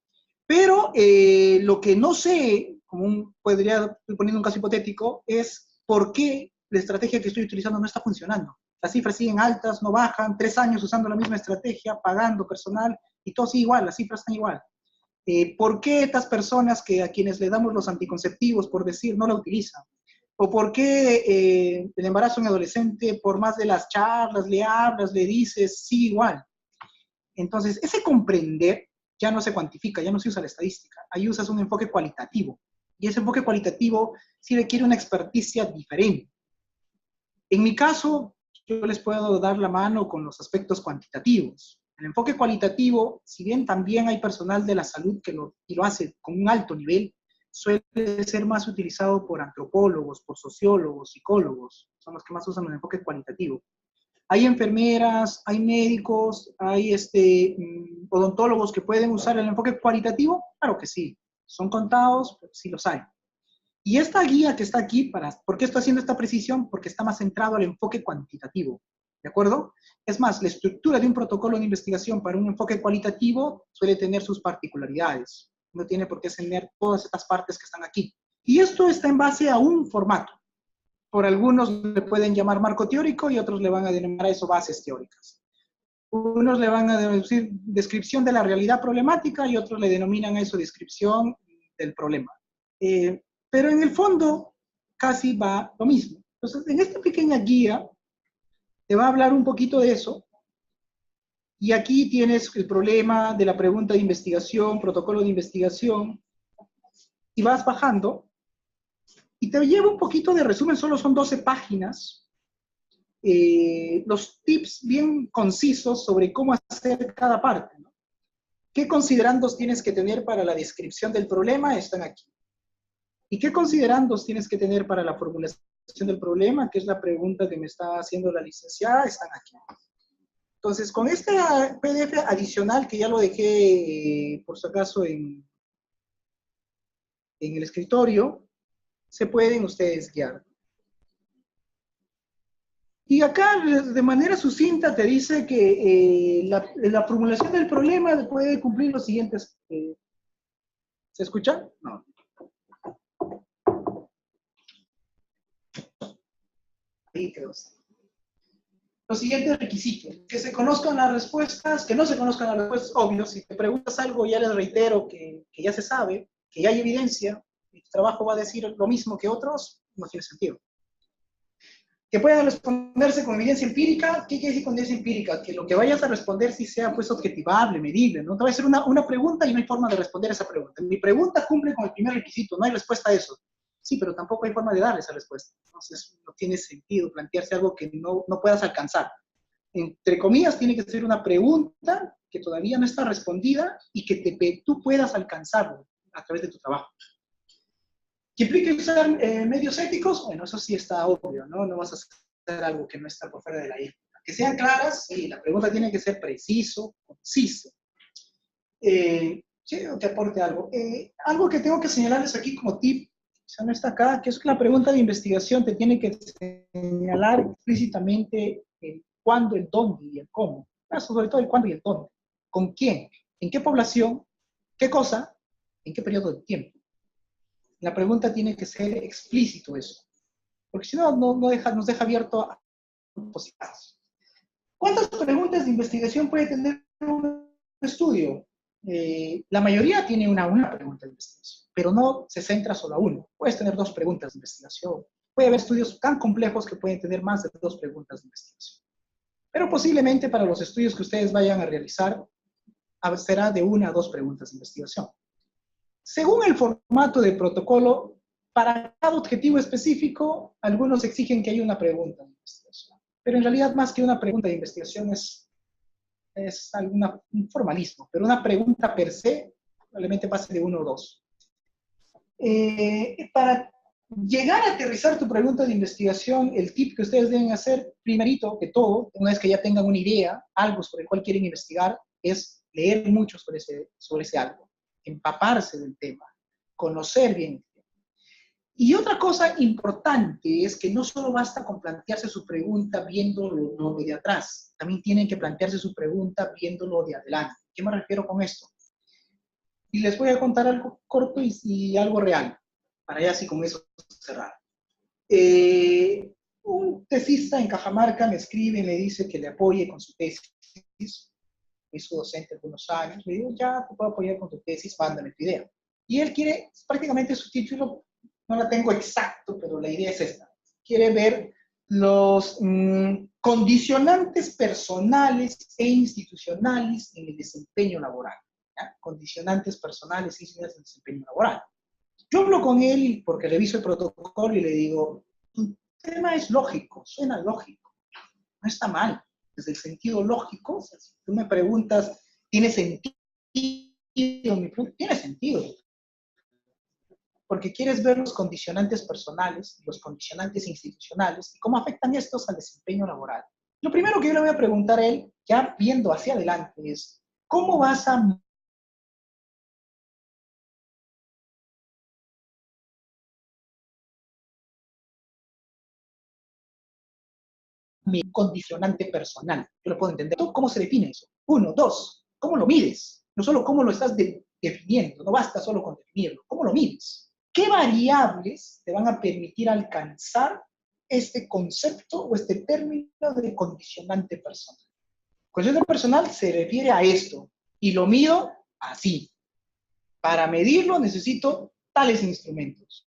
Pero lo que no sé, estoy poniendo un caso hipotético, es por qué la estrategia que estoy utilizando no está funcionando. Las cifras siguen altas, no bajan, 3 años usando la misma estrategia, pagando personal, y todo sigue igual, las cifras están igual. ¿Por qué estas personas a quienes le damos los anticonceptivos, por decir, no la utilizan? ¿O por qué el embarazo en adolescente, por más de las charlas, le hablas, le dices, sigue igual? Entonces, ese comprender ya no se cuantifica, ya no se usa la estadística. Ahí usas un enfoque cualitativo. Y ese enfoque cualitativo sí requiere una experticia diferente. En mi caso, yo les puedo dar la mano con los aspectos cuantitativos. El enfoque cualitativo, si bien también hay personal de la salud que lo hace con un alto nivel, suele ser más utilizado por antropólogos, por sociólogos, psicólogos, son los que más usan el enfoque cualitativo. Hay enfermeras, hay médicos, hay odontólogos que pueden usar el enfoque cualitativo, claro que sí, son contados, pero sí los hay. Y esta guía que está aquí, ¿por qué estoy haciendo esta precisión? Porque está más centrado al enfoque cuantitativo, ¿de acuerdo? Es más, la estructura de un protocolo de investigación para un enfoque cualitativo suele tener sus particularidades. No tiene por qué tener todas estas partes que están aquí. Y esto está en base a un formato. Por algunos le pueden llamar marco teórico y otros le van a denominar a eso bases teóricas. Unos le van a decir descripción de la realidad problemática y otros le denominan a eso descripción del problema. Pero en el fondo casi va lo mismo. Entonces, en esta pequeña guía te va a hablar un poquito de eso. Y aquí tienes el problema de la pregunta de investigación, protocolo de investigación, y vas bajando, y te lleva un poquito de resumen, solo son 12 páginas, los tips bien concisos sobre cómo hacer cada parte, ¿no? ¿Qué considerandos tienes que tener para la descripción del problema? Están aquí. ¿Y qué considerandos tienes que tener para la formulación del problema? Que es la pregunta que me está haciendo la licenciada, están aquí. Entonces, con este PDF adicional, que ya lo dejé, por si acaso, en el escritorio, se pueden ustedes guiar. Y acá, de manera sucinta, te dice que la formulación del problema puede cumplir los siguientes... ¿Se escucha? No. Ahí quedó. Los siguientes requisitos: que se conozcan las respuestas, que no se conozcan las respuestas, obvio. Si te preguntas algo, ya les reitero que ya se sabe, que ya hay evidencia, y tu trabajo va a decir lo mismo que otros, no tiene sentido. Que puedan responderse con evidencia empírica. ¿Qué quiere decir con evidencia empírica? Que lo que vayas a responder sí sea pues objetivable, medible, ¿no? Te va a hacer una pregunta y no hay forma de responder esa pregunta. Mi pregunta cumple con el primer requisito, no hay respuesta a eso. Sí, pero tampoco hay forma de dar esa respuesta. Entonces no tiene sentido plantearse algo que no puedas alcanzar. Entre comillas, tiene que ser una pregunta que todavía no está respondida y que tú puedas alcanzarlo a través de tu trabajo. ¿Que implique usar medios éticos? Bueno, eso sí está obvio, ¿no? No vas a hacer algo que no está por fuera de la ética. Que sean claras, sí, la pregunta tiene que ser preciso, conciso. Sí, que aporte algo. Algo que tengo que señalarles aquí como tip, quizá no está acá, que es que la pregunta de investigación te tiene que señalar explícitamente el cuándo, el dónde y el cómo. Sobre todo el cuándo y el dónde. ¿Con quién? ¿En qué población? ¿Qué cosa? ¿En qué periodo de tiempo? La pregunta tiene que ser explícito eso, porque si no, nos deja abierto a posibilidades. ¿Cuántas preguntas de investigación puede tener un estudio? La mayoría tiene una pregunta de investigación, pero no se centra solo a uno. Puedes tener 2 preguntas de investigación. Puede haber estudios tan complejos que pueden tener más de 2 preguntas de investigación. Pero posiblemente para los estudios que ustedes vayan a realizar, será de 1 a 2 preguntas de investigación. Según el formato del protocolo, para cada objetivo específico, algunos exigen que haya una pregunta de investigación. Pero en realidad, más que una pregunta de investigación, es un formalismo. Pero una pregunta per se, probablemente pase de 1 o 2. Para llegar a aterrizar tu pregunta de investigación, el tip que ustedes deben hacer, primerito que todo, una vez que ya tengan una idea, algo sobre el cual quieren investigar, es leer mucho sobre ese algo. Empaparse del tema, conocer bien el tema. Y otra cosa importante es que no solo basta con plantearse su pregunta viéndolo de atrás, también tienen que plantearse su pregunta viéndolo de adelante. ¿Qué me refiero con esto? Y les voy a contar algo corto y algo real, para ya así con eso cerrar. Un tesista en Cajamarca me escribe y me dice que le apoye con su tesis. Fui su docente algunos años, le digo, ya te puedo apoyar con tu tesis, mándame tu idea. Y él quiere, prácticamente su título, no la tengo exacto, pero la idea es esta. Quiere ver los condicionantes personales e institucionales en el desempeño laboral. ¿Ya? Condicionantes personales e institucionales en el desempeño laboral. Yo hablo con él porque reviso el protocolo y le digo, tu tema es lógico, suena lógico, no está mal. Desde el sentido lógico, si tú me preguntas, ¿tiene sentido? Tiene sentido. Porque quieres ver los condicionantes personales, los condicionantes institucionales, y cómo afectan estos al desempeño laboral. Lo primero que yo le voy a preguntar a él, ya viendo hacia adelante, es, ¿cómo vas a mi condicionante personal? Yo lo puedo entender. ¿Cómo se define eso? 1, 2, ¿cómo lo mides? No solo cómo lo estás definiendo, no basta solo con definirlo. ¿Cómo lo mides? ¿Qué variables te van a permitir alcanzar este concepto o este término de condicionante personal? Condicionante personal se refiere a esto, y lo mido así. Para medirlo necesito tales instrumentos.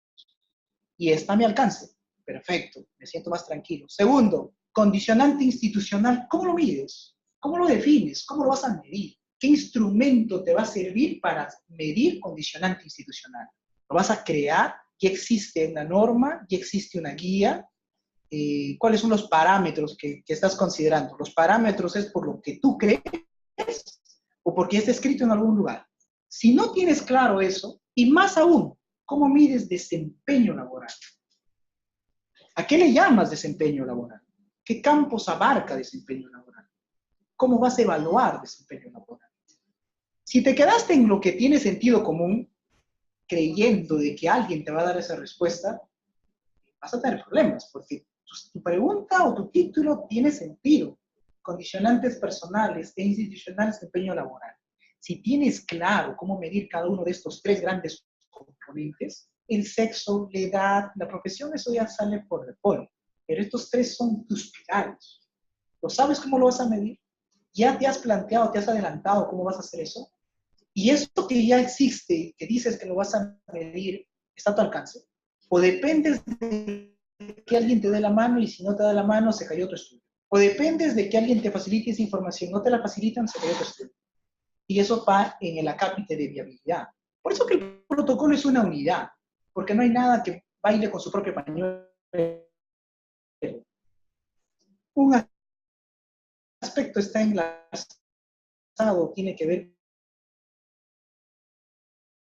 Y está a mi alcance. Perfecto, me siento más tranquilo. Segundo, condicionante institucional. ¿Cómo lo mides? ¿Cómo lo defines? ¿Cómo lo vas a medir? ¿Qué instrumento te va a servir para medir condicionante institucional? ¿Lo vas a crear? ¿Ya existe una norma? ¿Ya existe una guía? ¿Cuáles son los parámetros que estás considerando? ¿Los parámetros es por lo que tú crees o porque está escrito en algún lugar? Si no tienes claro eso, y más aún, ¿cómo mides desempeño laboral? ¿A qué le llamas desempeño laboral? ¿Qué campos abarca desempeño laboral? ¿Cómo vas a evaluar desempeño laboral? Si te quedaste en lo que tiene sentido común, creyendo de que alguien te va a dar esa respuesta, vas a tener problemas, porque tu pregunta o tu título tiene sentido. Condicionantes personales e institucionales de desempeño laboral. Si tienes claro cómo medir cada uno de estos tres grandes componentes, el sexo, la edad, la profesión, eso ya sale por default. Pero estos tres son tus pilares. ¿Lo sabes cómo lo vas a medir? ¿Ya te has planteado, te has adelantado cómo vas a hacer eso? Y esto que ya existe, que dices que lo vas a medir, ¿está a tu alcance? ¿O dependes de que alguien te dé la mano y si no te da la mano, se cayó tu estudio? ¿O dependes de que alguien te facilite esa información, no te la facilitan, se cayó tu estudio? Y eso va en el acápite de viabilidad. Por eso que el protocolo es una unidad, porque no hay nada que baile con su propio pañuelo. Un aspecto está enlazado, tiene que ver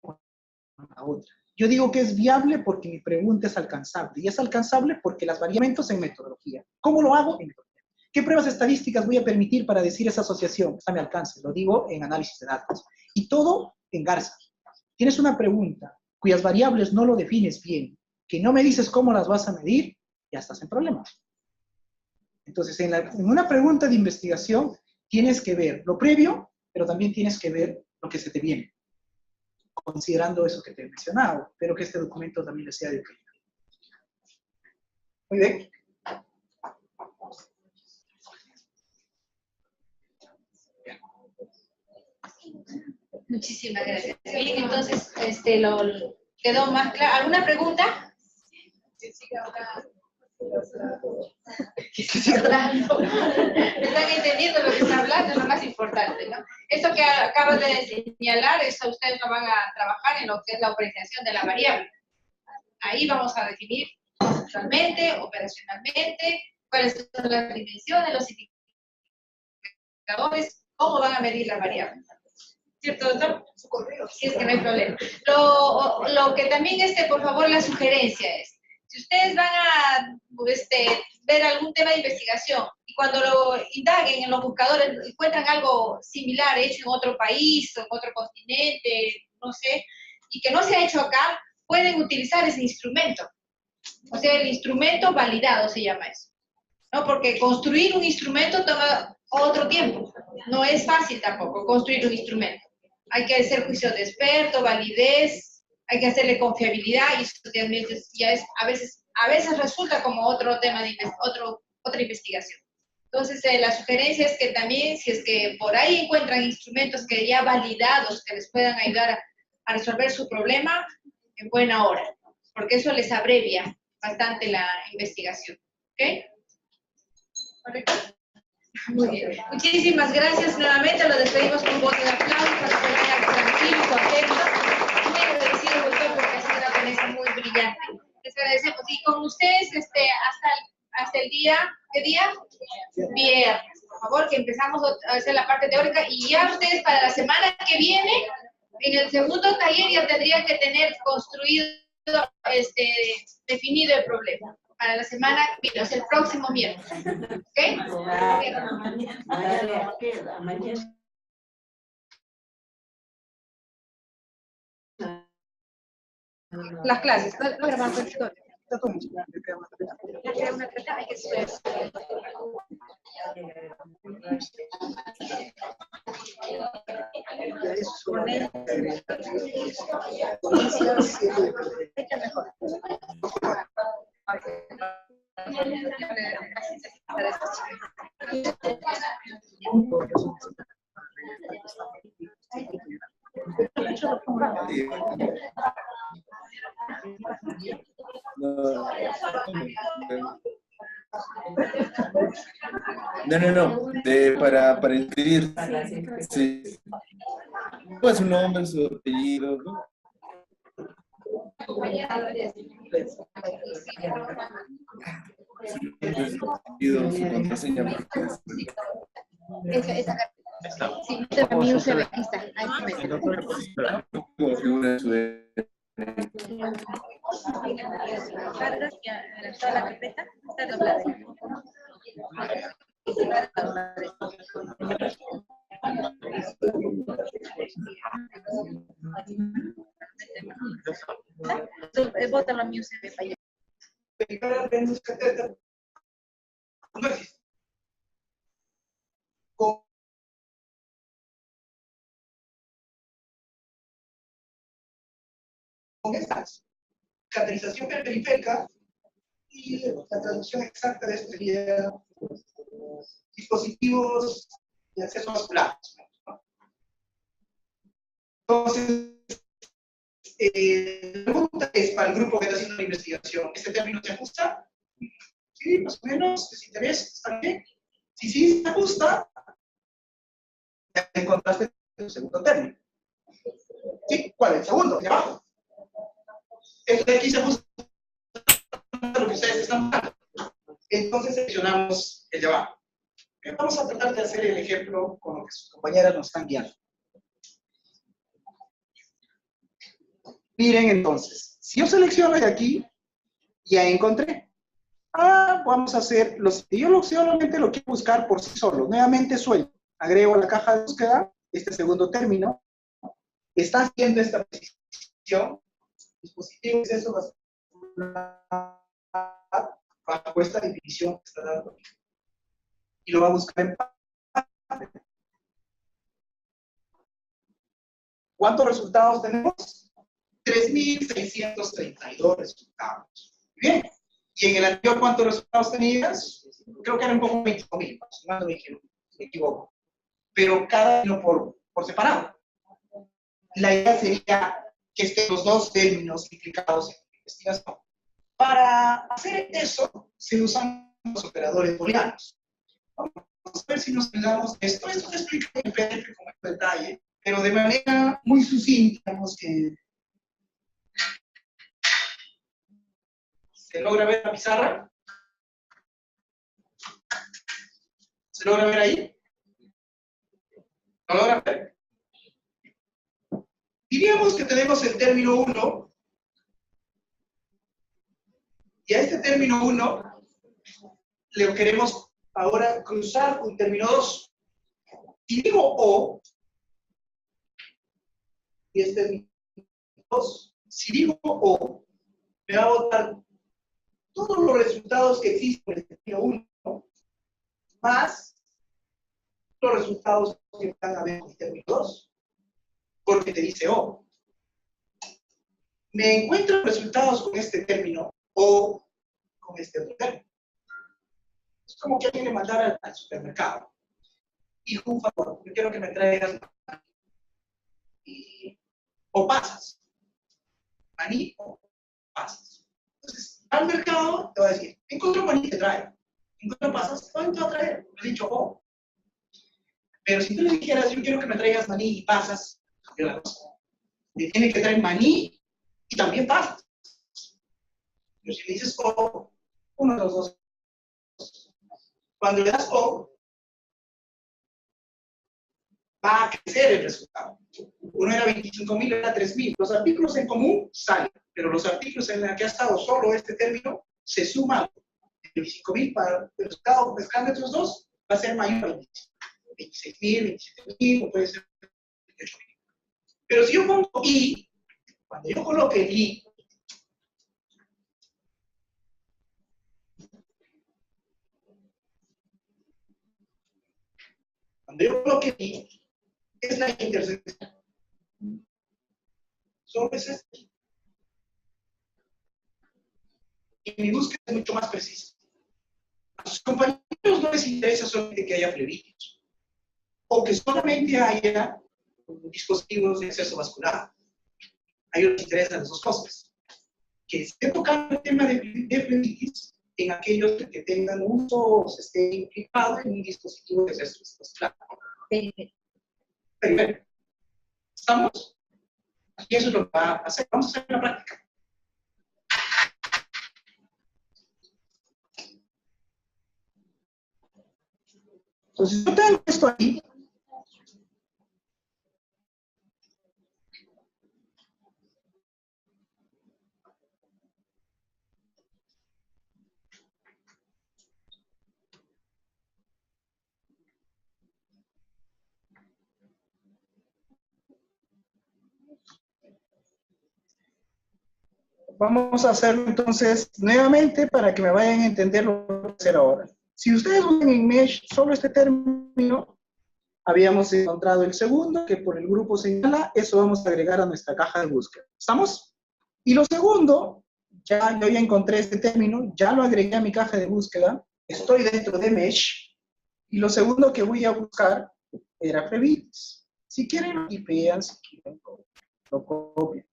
con la otra. Yo digo que es viable porque mi pregunta es alcanzable, y es alcanzable porque las variables en metodología. ¿Cómo lo hago? En metodología. ¿Qué pruebas estadísticas voy a permitir para decir esa asociación? Está a mi alcance, lo digo en análisis de datos. Y todo en Garza. Tienes una pregunta cuyas variables no lo defines bien, que no me dices cómo las vas a medir, ya estás en problemas. Entonces, en una pregunta de investigación tienes que ver lo previo, pero también tienes que ver lo que se te viene, considerando eso que te he mencionado, pero que este documento también le sea de utilidad. Muy bien. Muchísimas gracias. Bien, entonces, quedó más claro. ¿Alguna pregunta? Están entendiendo lo que está hablando, es lo más importante, ¿no? Esto que acabo de señalar, eso ustedes lo van a trabajar en lo que es la operación de la variable. Ahí vamos a definir conceptualmente, operacionalmente, cuáles son las dimensiones, los indicadores, cómo van a medir la variable. ¿Cierto, doctor? Sí, es que no hay problema. Lo que también, por favor, la sugerencia es, si ustedes van a ver algún tema de investigación y cuando lo indaguen en los buscadores encuentran algo similar hecho en otro país o en otro continente, no sé, y que no se ha hecho acá, pueden utilizar ese instrumento. O sea, el instrumento validado se llama eso, ¿no? Porque construir un instrumento toma otro tiempo. No es fácil tampoco construir un instrumento. Hay que hacer juicio de experto, validez, hay que hacerle confiabilidad y eso también ya es, a veces resulta como otro tema de otra investigación. Entonces, la sugerencia es que también, si es que por ahí encuentran instrumentos que ya validados que les puedan ayudar a resolver su problema, en buena hora, porque eso les abrevia bastante la investigación. ¿Ok? ¿Correcto? Muy bien. Muchísimas gracias nuevamente. Lo despedimos con un voto de aplauso para que vayan tranquilo, contento. Muy agradecido, doctor, porque ha sido una ponencia muy brillante. Les agradecemos. Y con ustedes hasta el día, ¿qué día? Viernes. Por favor, que empezamos a hacer la parte teórica y ya ustedes para la semana que viene, en el segundo taller ya tendrían que tener construido, definido el problema. Para la semana, o sea, el próximo miércoles. ¿Ok? Las clases, no grabamos Ya todo, ya queda una tarjeta. Ya crea una tarjeta, hay que subir. Ya eso. No. Para inscribir. Sí. Pues su nombre, su apellido, ¿no? Su apellido, su contraseña. Esa sí, a mí USB, aquí está, ahí se mete. Como figura su Cargas y a toda la carpeta está doblada. Bótalo a mi USB para allá. No existe. Con estas, caracterización periférica y la traducción exacta de esto sería dispositivos de acceso vascular. Entonces, la pregunta es para el grupo que está haciendo la investigación, ¿este término se ajusta? Sí, más o menos, ¿les interesa? ¿Está bien? Si sí se ajusta, ya encontraste el segundo término. ¿Sí? ¿Cuál es el segundo? De abajo. El de aquí se ajusta a lo que ustedes están buscando. Entonces seleccionamos el de abajo. Vamos a tratar de hacer el ejemplo con lo que sus compañeras nos están guiando. Miren entonces, si yo selecciono de aquí, ya encontré. Vamos a hacer los. Yo solamente lo quiero buscar por sí solo. Nuevamente suelto. Agrego a la caja de búsqueda este segundo término. Está haciendo esta precisión. Dispositivos de eso bajo esta definición que está dando. Y lo va a buscar en parte. ¿Cuántos resultados tenemos? 3.632 resultados. Bien. ¿Y en el anterior cuántos resultados tenías? Creo que eran un poco 25.000, no me equivoco. Pero cada uno por separado. La idea sería que estén los dos términos implicados en la investigación. Para hacer eso, se usan los operadores booleanos. Vamos a ver si nos olvidamos de esto. Esto se explica en PDF con el detalle, pero de manera muy sucinta, digamos que ¿se logra ver la pizarra? ¿Se logra ver ahí? ¿Lo logran ver? Diríamos que tenemos el término 1 y a este término 1 le queremos ahora cruzar un término 2. Si digo O, y este es 2, si digo O, me va a botar todos los resultados que existen en el término 1, más los resultados que están a ver en el término 2, porque te dice O. Me encuentro resultados con este término o con este otro término. Es como que alguien le mandara al supermercado. Hijo, un favor, yo quiero que me traigas o pasas. Maní o pasas. Entonces, al mercado te va a decir, encuentro maní, te traigo. Encuentro pasas, te va a traer. Le he dicho o. Pero si tú le dijeras, yo quiero que me traigas maní y pasas, cambió la cosa. Le tiene que traer maní y también pasas. Pero si le dices o, uno de los dos. Cuando le das O, va a crecer el resultado. Uno era 25.000, era 3.000. Los artículos en común salen, pero los artículos en los que ha estado solo este término se suman. 25.000 para el resultado pescando entre los dos va a ser mayor a 26.000, 27.000, o puede ser 28.000. Pero si yo pongo I, cuando yo coloque el I, Cuando yo coloque I, es la intersección. Solo es esto. Y mi búsqueda es mucho más precisa. A sus compañeros no les interesa solamente que haya flebitis, o que solamente haya dispositivos de acceso vascular. A ellos les interesan las dos cosas. Que esté tocando el tema de flebitis en aquellos que tengan uso o se esté implicado en un dispositivo de acceso vascular. Primero, ¿estamos? Y eso es lo que va a hacer. Vamos a hacer una práctica. Entonces, yo tengo esto ahí. Vamos a hacerlo entonces nuevamente para que me vayan a entender lo que voy a hacer ahora. Si ustedes ven en Mesh solo este término, habíamos encontrado el segundo, que por el grupo señala, eso vamos a agregar a nuestra caja de búsqueda. ¿Estamos? Y lo segundo, yo ya encontré este término, ya lo agregué a mi caja de búsqueda, estoy dentro de Mesh, y lo segundo que voy a buscar era flebitis. Si quieren, lo tipean, si quieren, lo copian.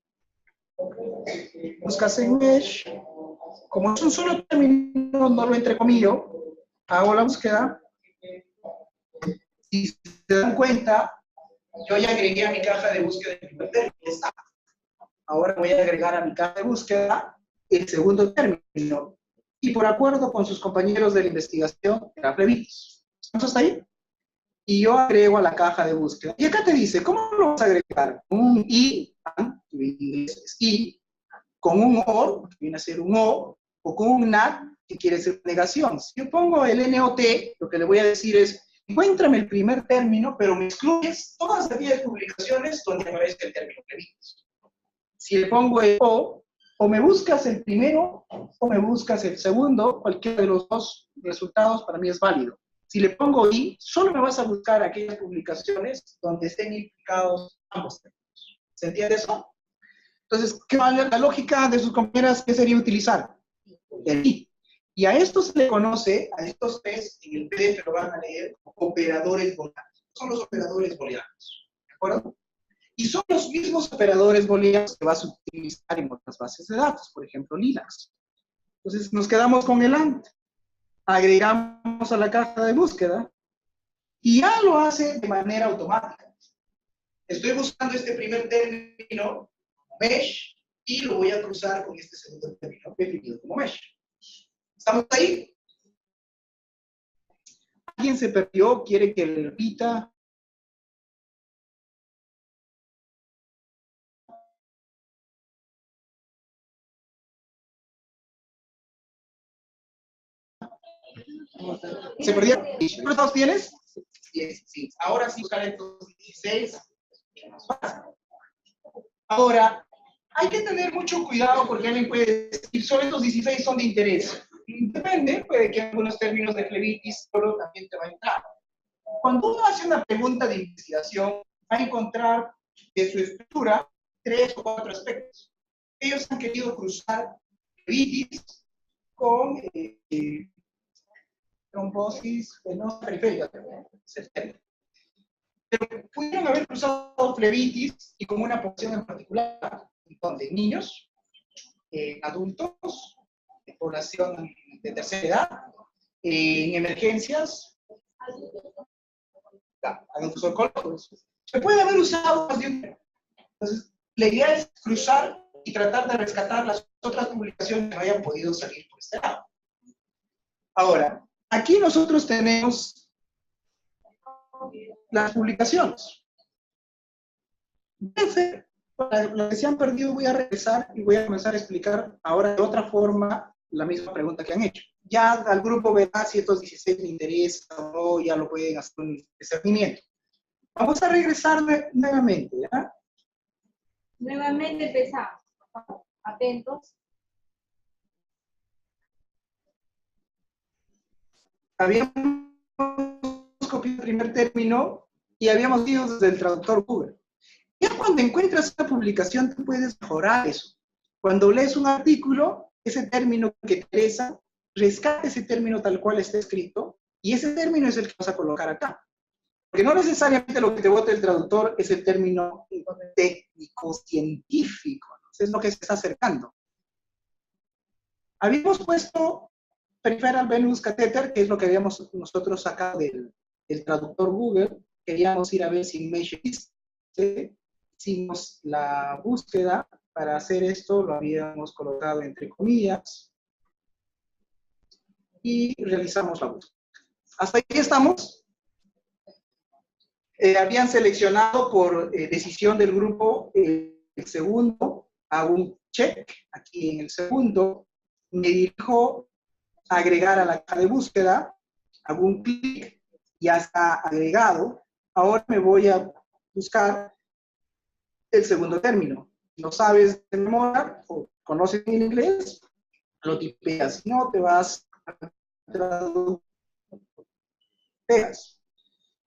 Buscas en Mesh, como es un solo término, no lo entrecomillo, hago la búsqueda. Si se dan cuenta, yo ya agregué a mi caja de búsqueda el primer término. Está. Ahora voy a agregar a mi caja de búsqueda el segundo término. Y por acuerdo con sus compañeros de la investigación, era flebitis. ¿Estamos hasta ahí? Y yo agrego a la caja de búsqueda. Y acá te dice, ¿cómo lo vas a agregar? Un I, en inglés es I, con un OR, que viene a ser un O, o con un NAT, que quiere decir negación. Si yo pongo el NOT, lo que le voy a decir es, encuéntrame el primer término, pero me excluyes todas aquellas publicaciones donde aparece el término flebitis. Si le pongo el o me buscas el primero, o me buscas el segundo, cualquiera de los dos resultados para mí es válido. Si le pongo I, solo me vas a buscar aquellas publicaciones donde estén implicados ambos términos. ¿Se entiende eso? Entonces, ¿qué va la lógica de sus compañeras? ¿Qué sería utilizar? El I. Y a esto se le conoce, a estos test, en el PDF lo van a leer, operadores booleanos. Son los operadores booleanos. ¿De acuerdo? Y son los mismos operadores booleanos que vas a utilizar en otras bases de datos, por ejemplo, Linux. Entonces, nos quedamos con el AND. Agregamos a la caja de búsqueda y ya lo hace de manera automática. Estoy buscando este primer término, Mesh, y lo voy a cruzar con este segundo término, definido como Mesh. ¿Estamos ahí? ¿Alguien se perdió? ¿Quiere que le repita? ¿Se perdió? ¿Cuántos resultados tienes? 10, sí. Ahora sí buscar estos 16. Ahora, hay que tener mucho cuidado porque alguien puede decir, solo estos 16 son de interés. Depende, puede que algunos términos de flebitis solo también te va a entrar. Cuando uno hace una pregunta de investigación, va a encontrar de su estructura 3 o 4 aspectos. Ellos han querido cruzar flebitis con trombosis venosa periférica, pero pudieron haber cruzado flebitis y con una población en particular, donde niños, adultos, población de tercera edad, en emergencias, adultos oncológicos. Se puede haber usado más de un. Entonces, la idea es cruzar y tratar de rescatar las otras publicaciones que no hayan podido salir por este lado. Ahora, aquí nosotros tenemos las publicaciones. Para los que se han perdido voy a regresar y voy a comenzar a explicar ahora de otra forma la misma pregunta que han hecho. Ya al grupo verá si estos 16 le interesa o no, ya lo pueden hacer un discernimiento. Vamos a regresar nuevamente, ¿ya? Nuevamente empezamos. Atentos. Habíamos copiado el primer término y habíamos ido desde el traductor Google. Ya cuando encuentras una publicación, tú puedes mejorar eso. Cuando lees un artículo, ese término que te interesa, rescate ese término tal cual está escrito, y ese término es el que vas a colocar acá. Porque no necesariamente lo que te bota el traductor es el término técnico, científico, ¿no? Es lo que se está acercando. Habíamos puesto Peripheral Venous Catheter, que es lo que habíamos nosotros sacado del traductor Google. Queríamos ir a ver si Mesh existe. Hicimos la búsqueda. Para hacer esto lo habíamos colocado entre comillas y realizamos la búsqueda. Hasta ahí estamos. Habían seleccionado por decisión del grupo el segundo, hago un check aquí en el segundo, me dirijo a agregar a la caja de búsqueda, hago un clic, ya está agregado. Ahora me voy a buscar el segundo término. No sabes de memoria o conoces en inglés, lo tipeas. Si no, te vas a traducir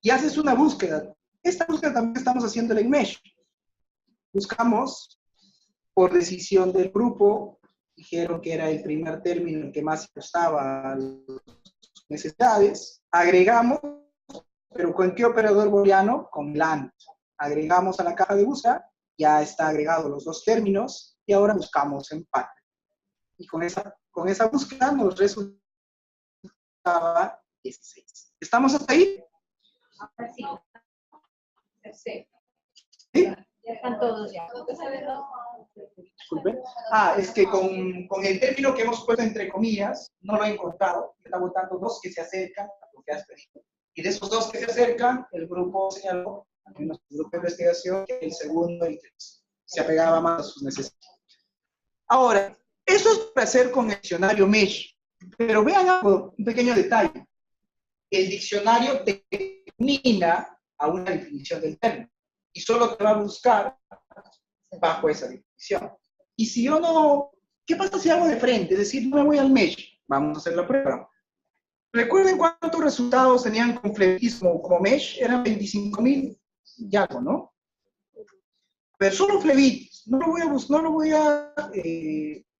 y haces una búsqueda. Esta búsqueda también estamos haciéndola en Mesh. Buscamos por decisión del grupo, dijeron que era el primer término que más se ajustaba a las necesidades. Agregamos, pero ¿con qué operador booleano? Con LAND. Agregamos a la caja de búsqueda, ya está agregado los dos términos, y ahora buscamos empate. Y con esa búsqueda nos resultaba 16. ¿Estamos hasta ahí? Sí. Perfecto. ¿Sí? Ya están todos ya. Disculpe. Es que con el término que hemos puesto entre comillas, no lo he encontrado. Está votando dos que se acercan a lo que has pedido. Y de esos dos que se acercan, el grupo señaló, al menos el grupo de investigación, que el segundo y tres se apegaba más a sus necesidades. Ahora, eso es para hacer con el diccionario Mesh. Pero vean algo, un pequeño detalle. El diccionario termina a una definición del término y solo te va a buscar bajo esa definición. Y si yo no, ¿qué pasa si hago de frente? Es decir, no me voy al Mesh. Vamos a hacer la prueba. Recuerden cuántos resultados tenían con flebitismo como Mesh, eran 25,000 y algo, ¿no? Pero solo flebitis, no lo voy a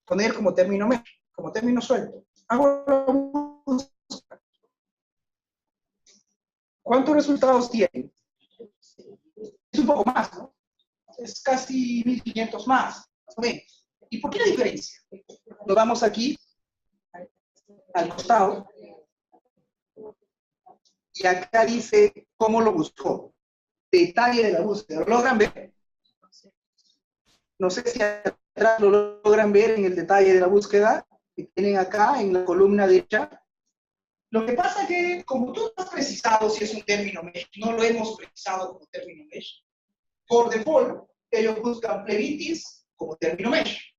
poner como término Mesh, como término suelto. Hago la búsqueda. ¿Cuántos resultados tienen? Es un poco más, ¿no? Es casi 1.500 más o menos. ¿Y por qué la diferencia? Nos vamos aquí, al costado, y acá dice cómo lo buscó. Detalle de la búsqueda. ¿Lo logran ver? No sé si atrás lo logran ver en el detalle de la búsqueda que tienen acá en la columna derecha. Lo que pasa es que, como tú no has precisado si es un término Mesh, no lo hemos precisado como término Mesh, por default, ellos buscan flebitis como término Mesh.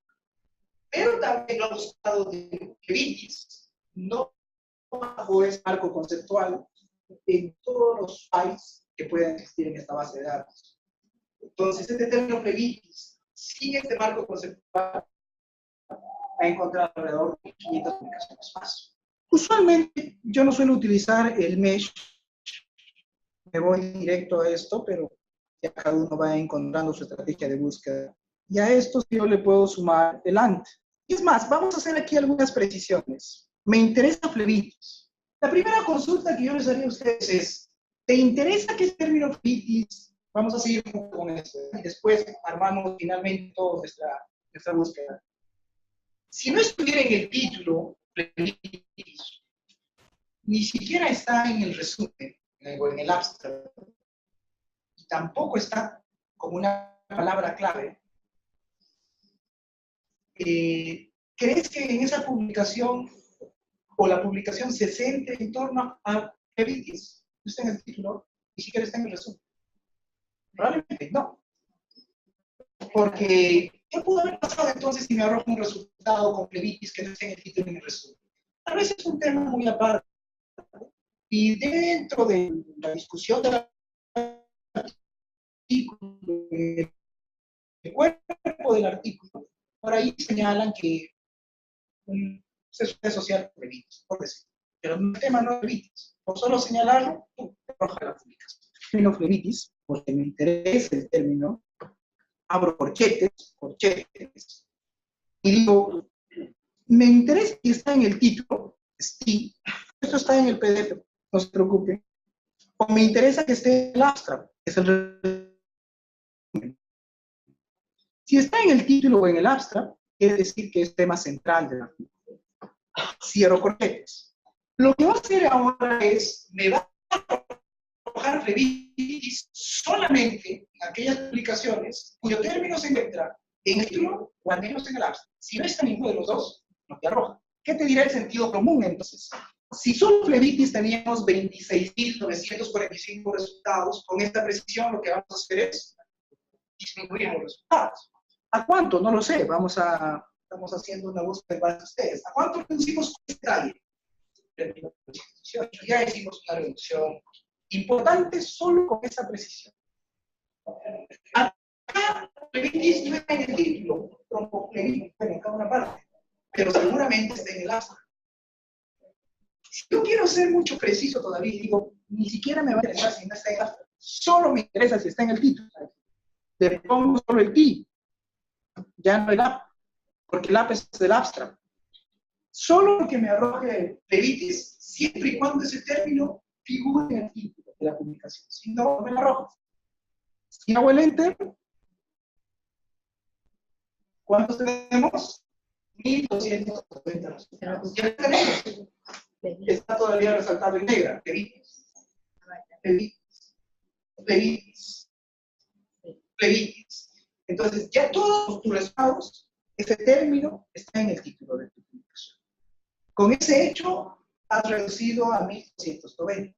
Pero también lo han buscado de flebitis, no bajo ese marco conceptual, en todos los files que pueden existir en esta base de datos. Entonces, este término flebitis, sin este marco conceptual, ha encontrado alrededor de 500 publicaciones más. Usualmente yo no suelo utilizar el Mesh, me voy directo a esto, pero ya cada uno va encontrando su estrategia de búsqueda. Y a esto yo le puedo sumar el AND. Y es más, vamos a hacer aquí algunas precisiones. Me interesa flebitis. La primera consulta que yo les haría a ustedes es, ¿te interesa qué es término flebitis? Vamos a seguir con esto. Y después armamos finalmente toda nuestra búsqueda. Si no estuviera en el título, flebitis, ni siquiera está en el resumen o en el abstract, y tampoco está como una palabra clave, ¿crees que en esa publicación o la publicación se centre en torno a flebitis? No está en el título, ni siquiera está en el resumen. Probablemente no. Porque, ¿qué pudo haber pasado entonces si me arroja un resultado con flebitis que no está en el título ni en el resumen? Tal vez es un tema muy aparte. Y dentro de la discusión del artículo, el cuerpo del artículo, por ahí señalan que se suele asociar con flebitis, por decir. Pero el tema no es flebitis. Por solo señalarlo, te arroja la publicación. Término flebitis, porque me interesa el término, abro corchetes, y digo, me interesa que está en el título, sí, esto está en el PDF, no se preocupe, o me interesa que esté en el abstract, es el resumen. Si está en el título o en el abstract, quiere decir que es tema central de la artículo. Cierro corchetes. Lo que va a hacer ahora es, me va a arrojar flebitis solamente en aquellas publicaciones cuyo término se encuentra en el título o al menos en el abstract. Si no está ninguno de los dos, no te arroja. ¿Qué te dirá el sentido común entonces? Si solo flebitis teníamos 26.945 resultados, con esta precisión lo que vamos a hacer es disminuir los resultados. ¿A cuánto? No lo sé. Estamos haciendo una búsqueda para ustedes. ¿A cuánto reducimos este detalle? Ya hicimos una reducción importante solo con esa precisión. Acá, flebitis no está en el título, tromboflebitis en cada una parte, pero seguramente está en el abstract. Si yo quiero ser mucho preciso todavía, digo, ni siquiera me va a interesar si no está en el abstract, solo me interesa si está en el título. Le pongo solo el ti, ya no el app, porque el app es del abstract. Solo que me arroje flebitis, siempre y cuando ese término figure en el título de la publicación. Si no, me la arroja. Si hago el enter, ¿cuántos tenemos? 1290 resultados. Ya tenemos. Está todavía resaltado en negra. Flebitis. Entonces, ya todos tus resultados, ese término está en el título de tu publicación. Con ese hecho, has reducido a 1290.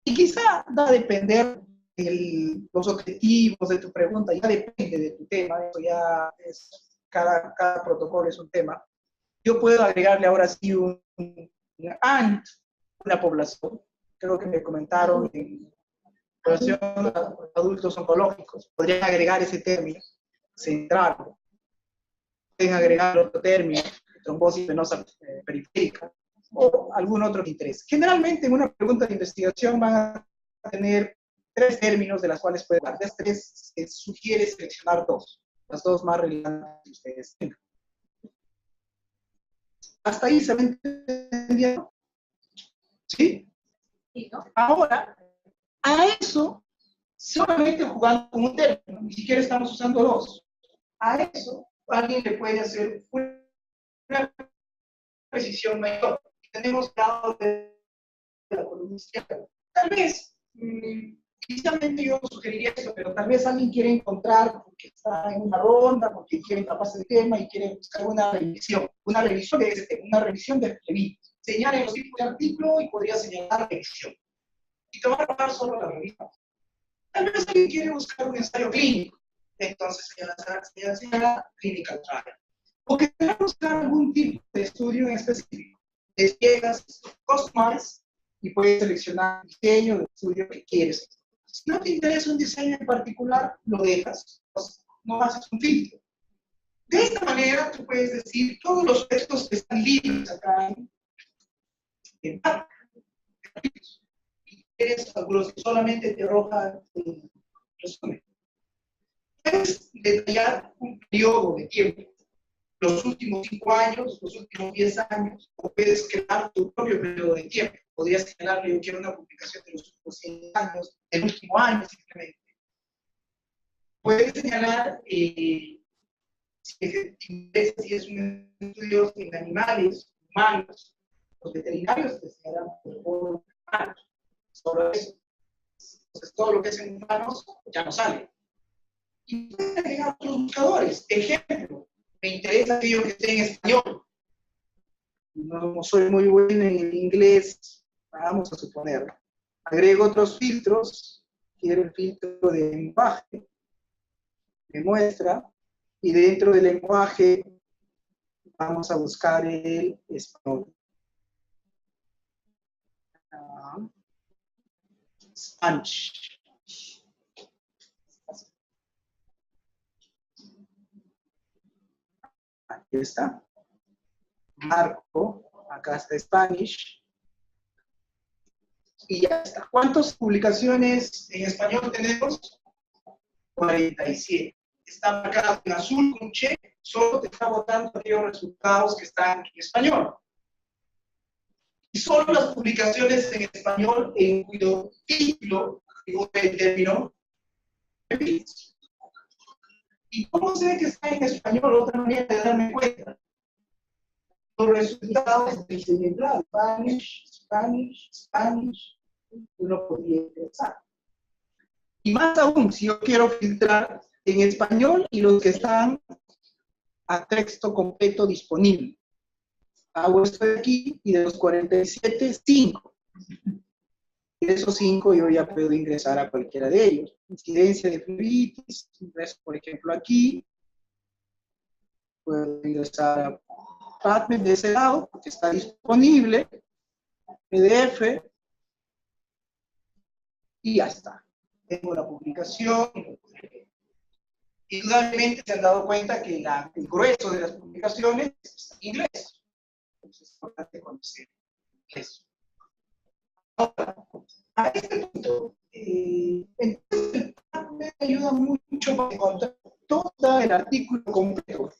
Y quizá va a depender de los objetivos de tu pregunta, ya depende de tu tema, eso ya es, cada protocolo es un tema. Yo puedo agregarle ahora sí un ANT, una población, creo que me comentaron en población de adultos oncológicos, podrían agregar ese término, centrarlo, pueden agregar otro término, trombosis venosa periférica, o algún otro que interese. Generalmente en una pregunta de investigación van a tener 3 términos de las cuales pueden hablar. De las 3 se sugiere seleccionar 2, las 2 más relevantes que ustedes tengan. ¿Hasta ahí se ven entendiendo? ¿Sí? Sí, ¿no? Ahora, a eso, solamente jugando con un término, ni siquiera estamos usando 2. A eso, alguien le puede hacer una precisión mayor. Tenemos lado de la columna izquierda. Tal vez, inicialmente yo sugeriría eso, pero tal vez alguien quiere encontrar, porque está en una ronda, porque quiere empaparse de tema y quiere buscar una revisión de ese tema, una revisión de flebitis. Señala los tipos de artículo y podría señalar revisión. Y te va a arrojar solo la revisión. Tal vez alguien quiere buscar un ensayo clínico, entonces señala clinical trial. O que quiera buscar algún tipo de estudio en específico. Llegas, customize, y puedes seleccionar el diseño del estudio que quieres. Si no te interesa un diseño en particular, lo dejas, no haces un filtro. De esta manera, tú puedes decir todos los textos que están libres acá en y quieres algunos que solamente te arrojan el resumen. Puedes detallar un periodo de tiempo, los últimos 5 años, los últimos 10 años, o puedes crear tu propio periodo de tiempo. Podrías señalarle, yo quiero una publicación de los últimos 100 años, del último año simplemente. Puedes señalar, si es un estudio en animales, humanos, los veterinarios te señalan por humanos, sobre eso. Entonces todo lo que es en humanos ya no sale. Y puedes agregar otros buscadores. Ejemplo, me interesa aquello que esté en español. No soy muy bueno en inglés, vamos a suponer. Agrego otros filtros, quiero el filtro de lenguaje, me muestra, y dentro del lenguaje vamos a buscar el español. Spanish. Aquí está. Marco, acá está Spanish. Y ya está. ¿Cuántas publicaciones en español tenemos? 47. Está marcado en azul con check, solo te está botando aquellos resultados que están en español. Y solo las publicaciones en español en cuyo título figura el término repeats. ¿Y cómo sé que está en español? Otra manera de darme cuenta. Los resultados del semillero, Spanish, Spanish, Spanish, uno podría ingresar. Y más aún, si yo quiero filtrar en español y los que están a texto completo disponible. Hago esto de aquí y de los 47, 5. De esos 5 yo ya puedo ingresar a cualquiera de ellos. Incidencia de flebitis, ingreso por ejemplo aquí. Puedo ingresar a PubMed de ese lado, porque está disponible. PDF. Y ya está. Tengo la publicación. Indudablemente se han dado cuenta que el grueso de las publicaciones está en inglés. Entonces es importante conocer eso. Ahora, a este punto, entonces me ayuda mucho para encontrar todo el artículo completo,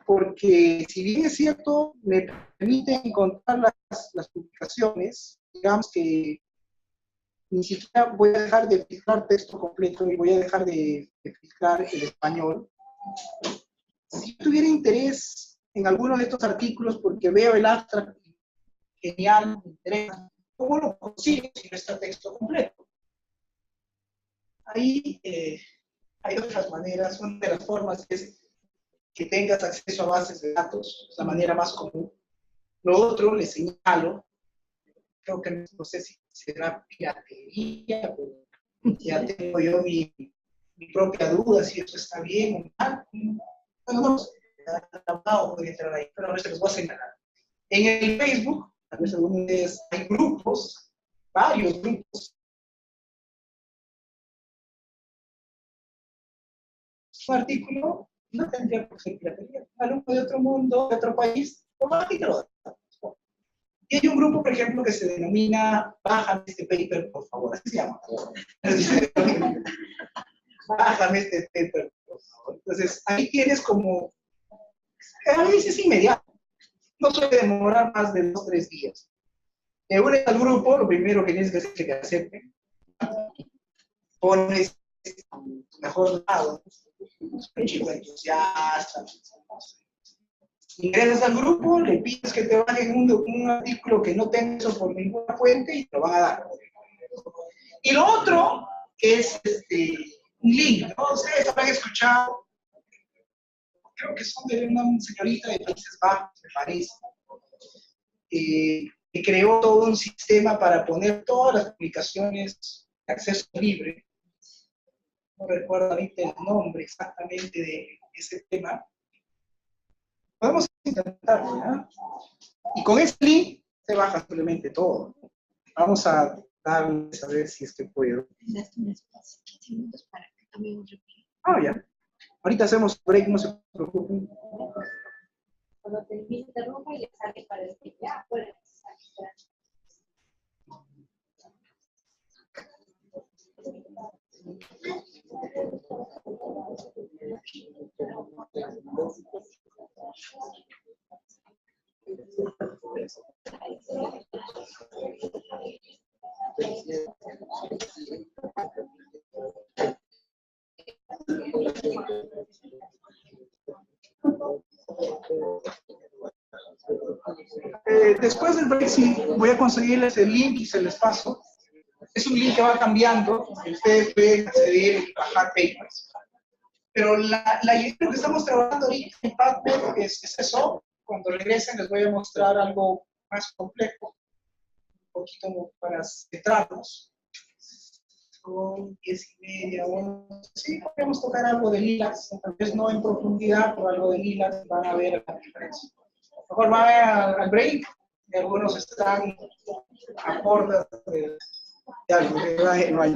porque si bien es cierto, me permite encontrar las publicaciones, digamos que ni siquiera voy a dejar de filtrar texto completo y voy a dejar de filtrar el español. Si tuviera interés en alguno de estos artículos porque veo el abstract genial, me interesa, ¿cómo lo consigo si no está texto completo? Ahí hay otras maneras. Una de las formas es que tengas acceso a bases de datos, es la manera más común. Lo otro, les señalo, creo que no sé si será piratería, pero ya tengo yo mi propia duda si eso está bien o mal. Bueno, no sé, podría entrar ahí, pero no se los voy a señalar. En el Facebook, tal vez algunos de ustedes, hay grupos, varios grupos. Un artículo no tendría por ser piratería. Un alumno de otro mundo, de otro país, lo baja y te lo da. Y hay un grupo, por ejemplo, que se denomina Bájame este paper, por favor. Así se llama. Bájame este paper, por favor. Entonces, ahí tienes como... A veces es inmediato. No suele demorar más de 2 o 3 días. Te unes al grupo, lo primero que tienes que hacer es que te acepten. Pones tu mejor lado. Un chico entusiasta. Ingresas al grupo, le pides que te bajen un artículo que no tenga eso por ninguna fuente y te lo van a dar. Y lo otro es un link, ¿no? Ustedes habrán escuchado, creo que son de una señorita de Países Bajos, me parece, que creó todo un sistema para poner todas las publicaciones de acceso libre. No recuerdo ahorita el nombre exactamente de ese tema. Podemos intentarlo, ¿no? Y con este link se baja simplemente todo. Vamos a darles a ver si es que puedo. Para que tome un respiro. Ah, ya. Ahorita hacemos break, no se preocupen. Cuando termine, interrumpa y le sale para el que ya puede. Después del break, sí, voy a conseguirles el link y se les paso. Es un link que va cambiando, que ustedes pueden acceder y bajar papers. Pero la idea que estamos trabajando ahorita en PubMed es eso. Cuando regresen les voy a mostrar algo más complejo, un poquito para centrarnos. Son 10:30, 11. Sí, podemos tocar algo de Lilacs, tal vez no en profundidad, pero algo de Lilacs van a ver la diferencia. Mejor va al break, y algunos están a portas de algo, no hay.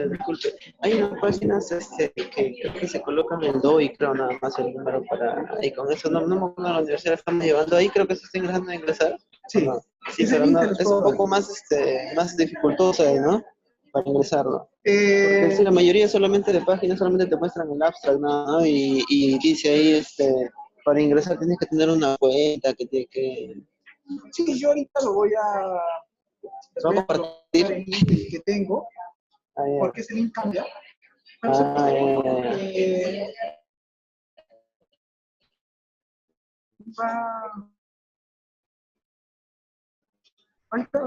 disculpe. Hay unas páginas que creo que se colocan el DOI, creo nada más el número para... Y con eso no me acuerdo de la universidad estamos llevando ahí, creo que se está ingresando a ingresar. Sí. ¿O no? Sí, Ese pero link no, te los es puedo un dar. poco más, más dificultoso, ¿no? Para ingresarlo. Porque Eh, sí, la mayoría solamente de páginas solamente te muestran el abstract, ¿no? Y dice ahí, para ingresar tienes que tener una cuenta, que tiene que... sí, yo ahorita lo voy a, les voy Vamos a a colocar partir. el link que tengo, Ah, ya. porque ese link cambia. Pero se puede, va, ahí está.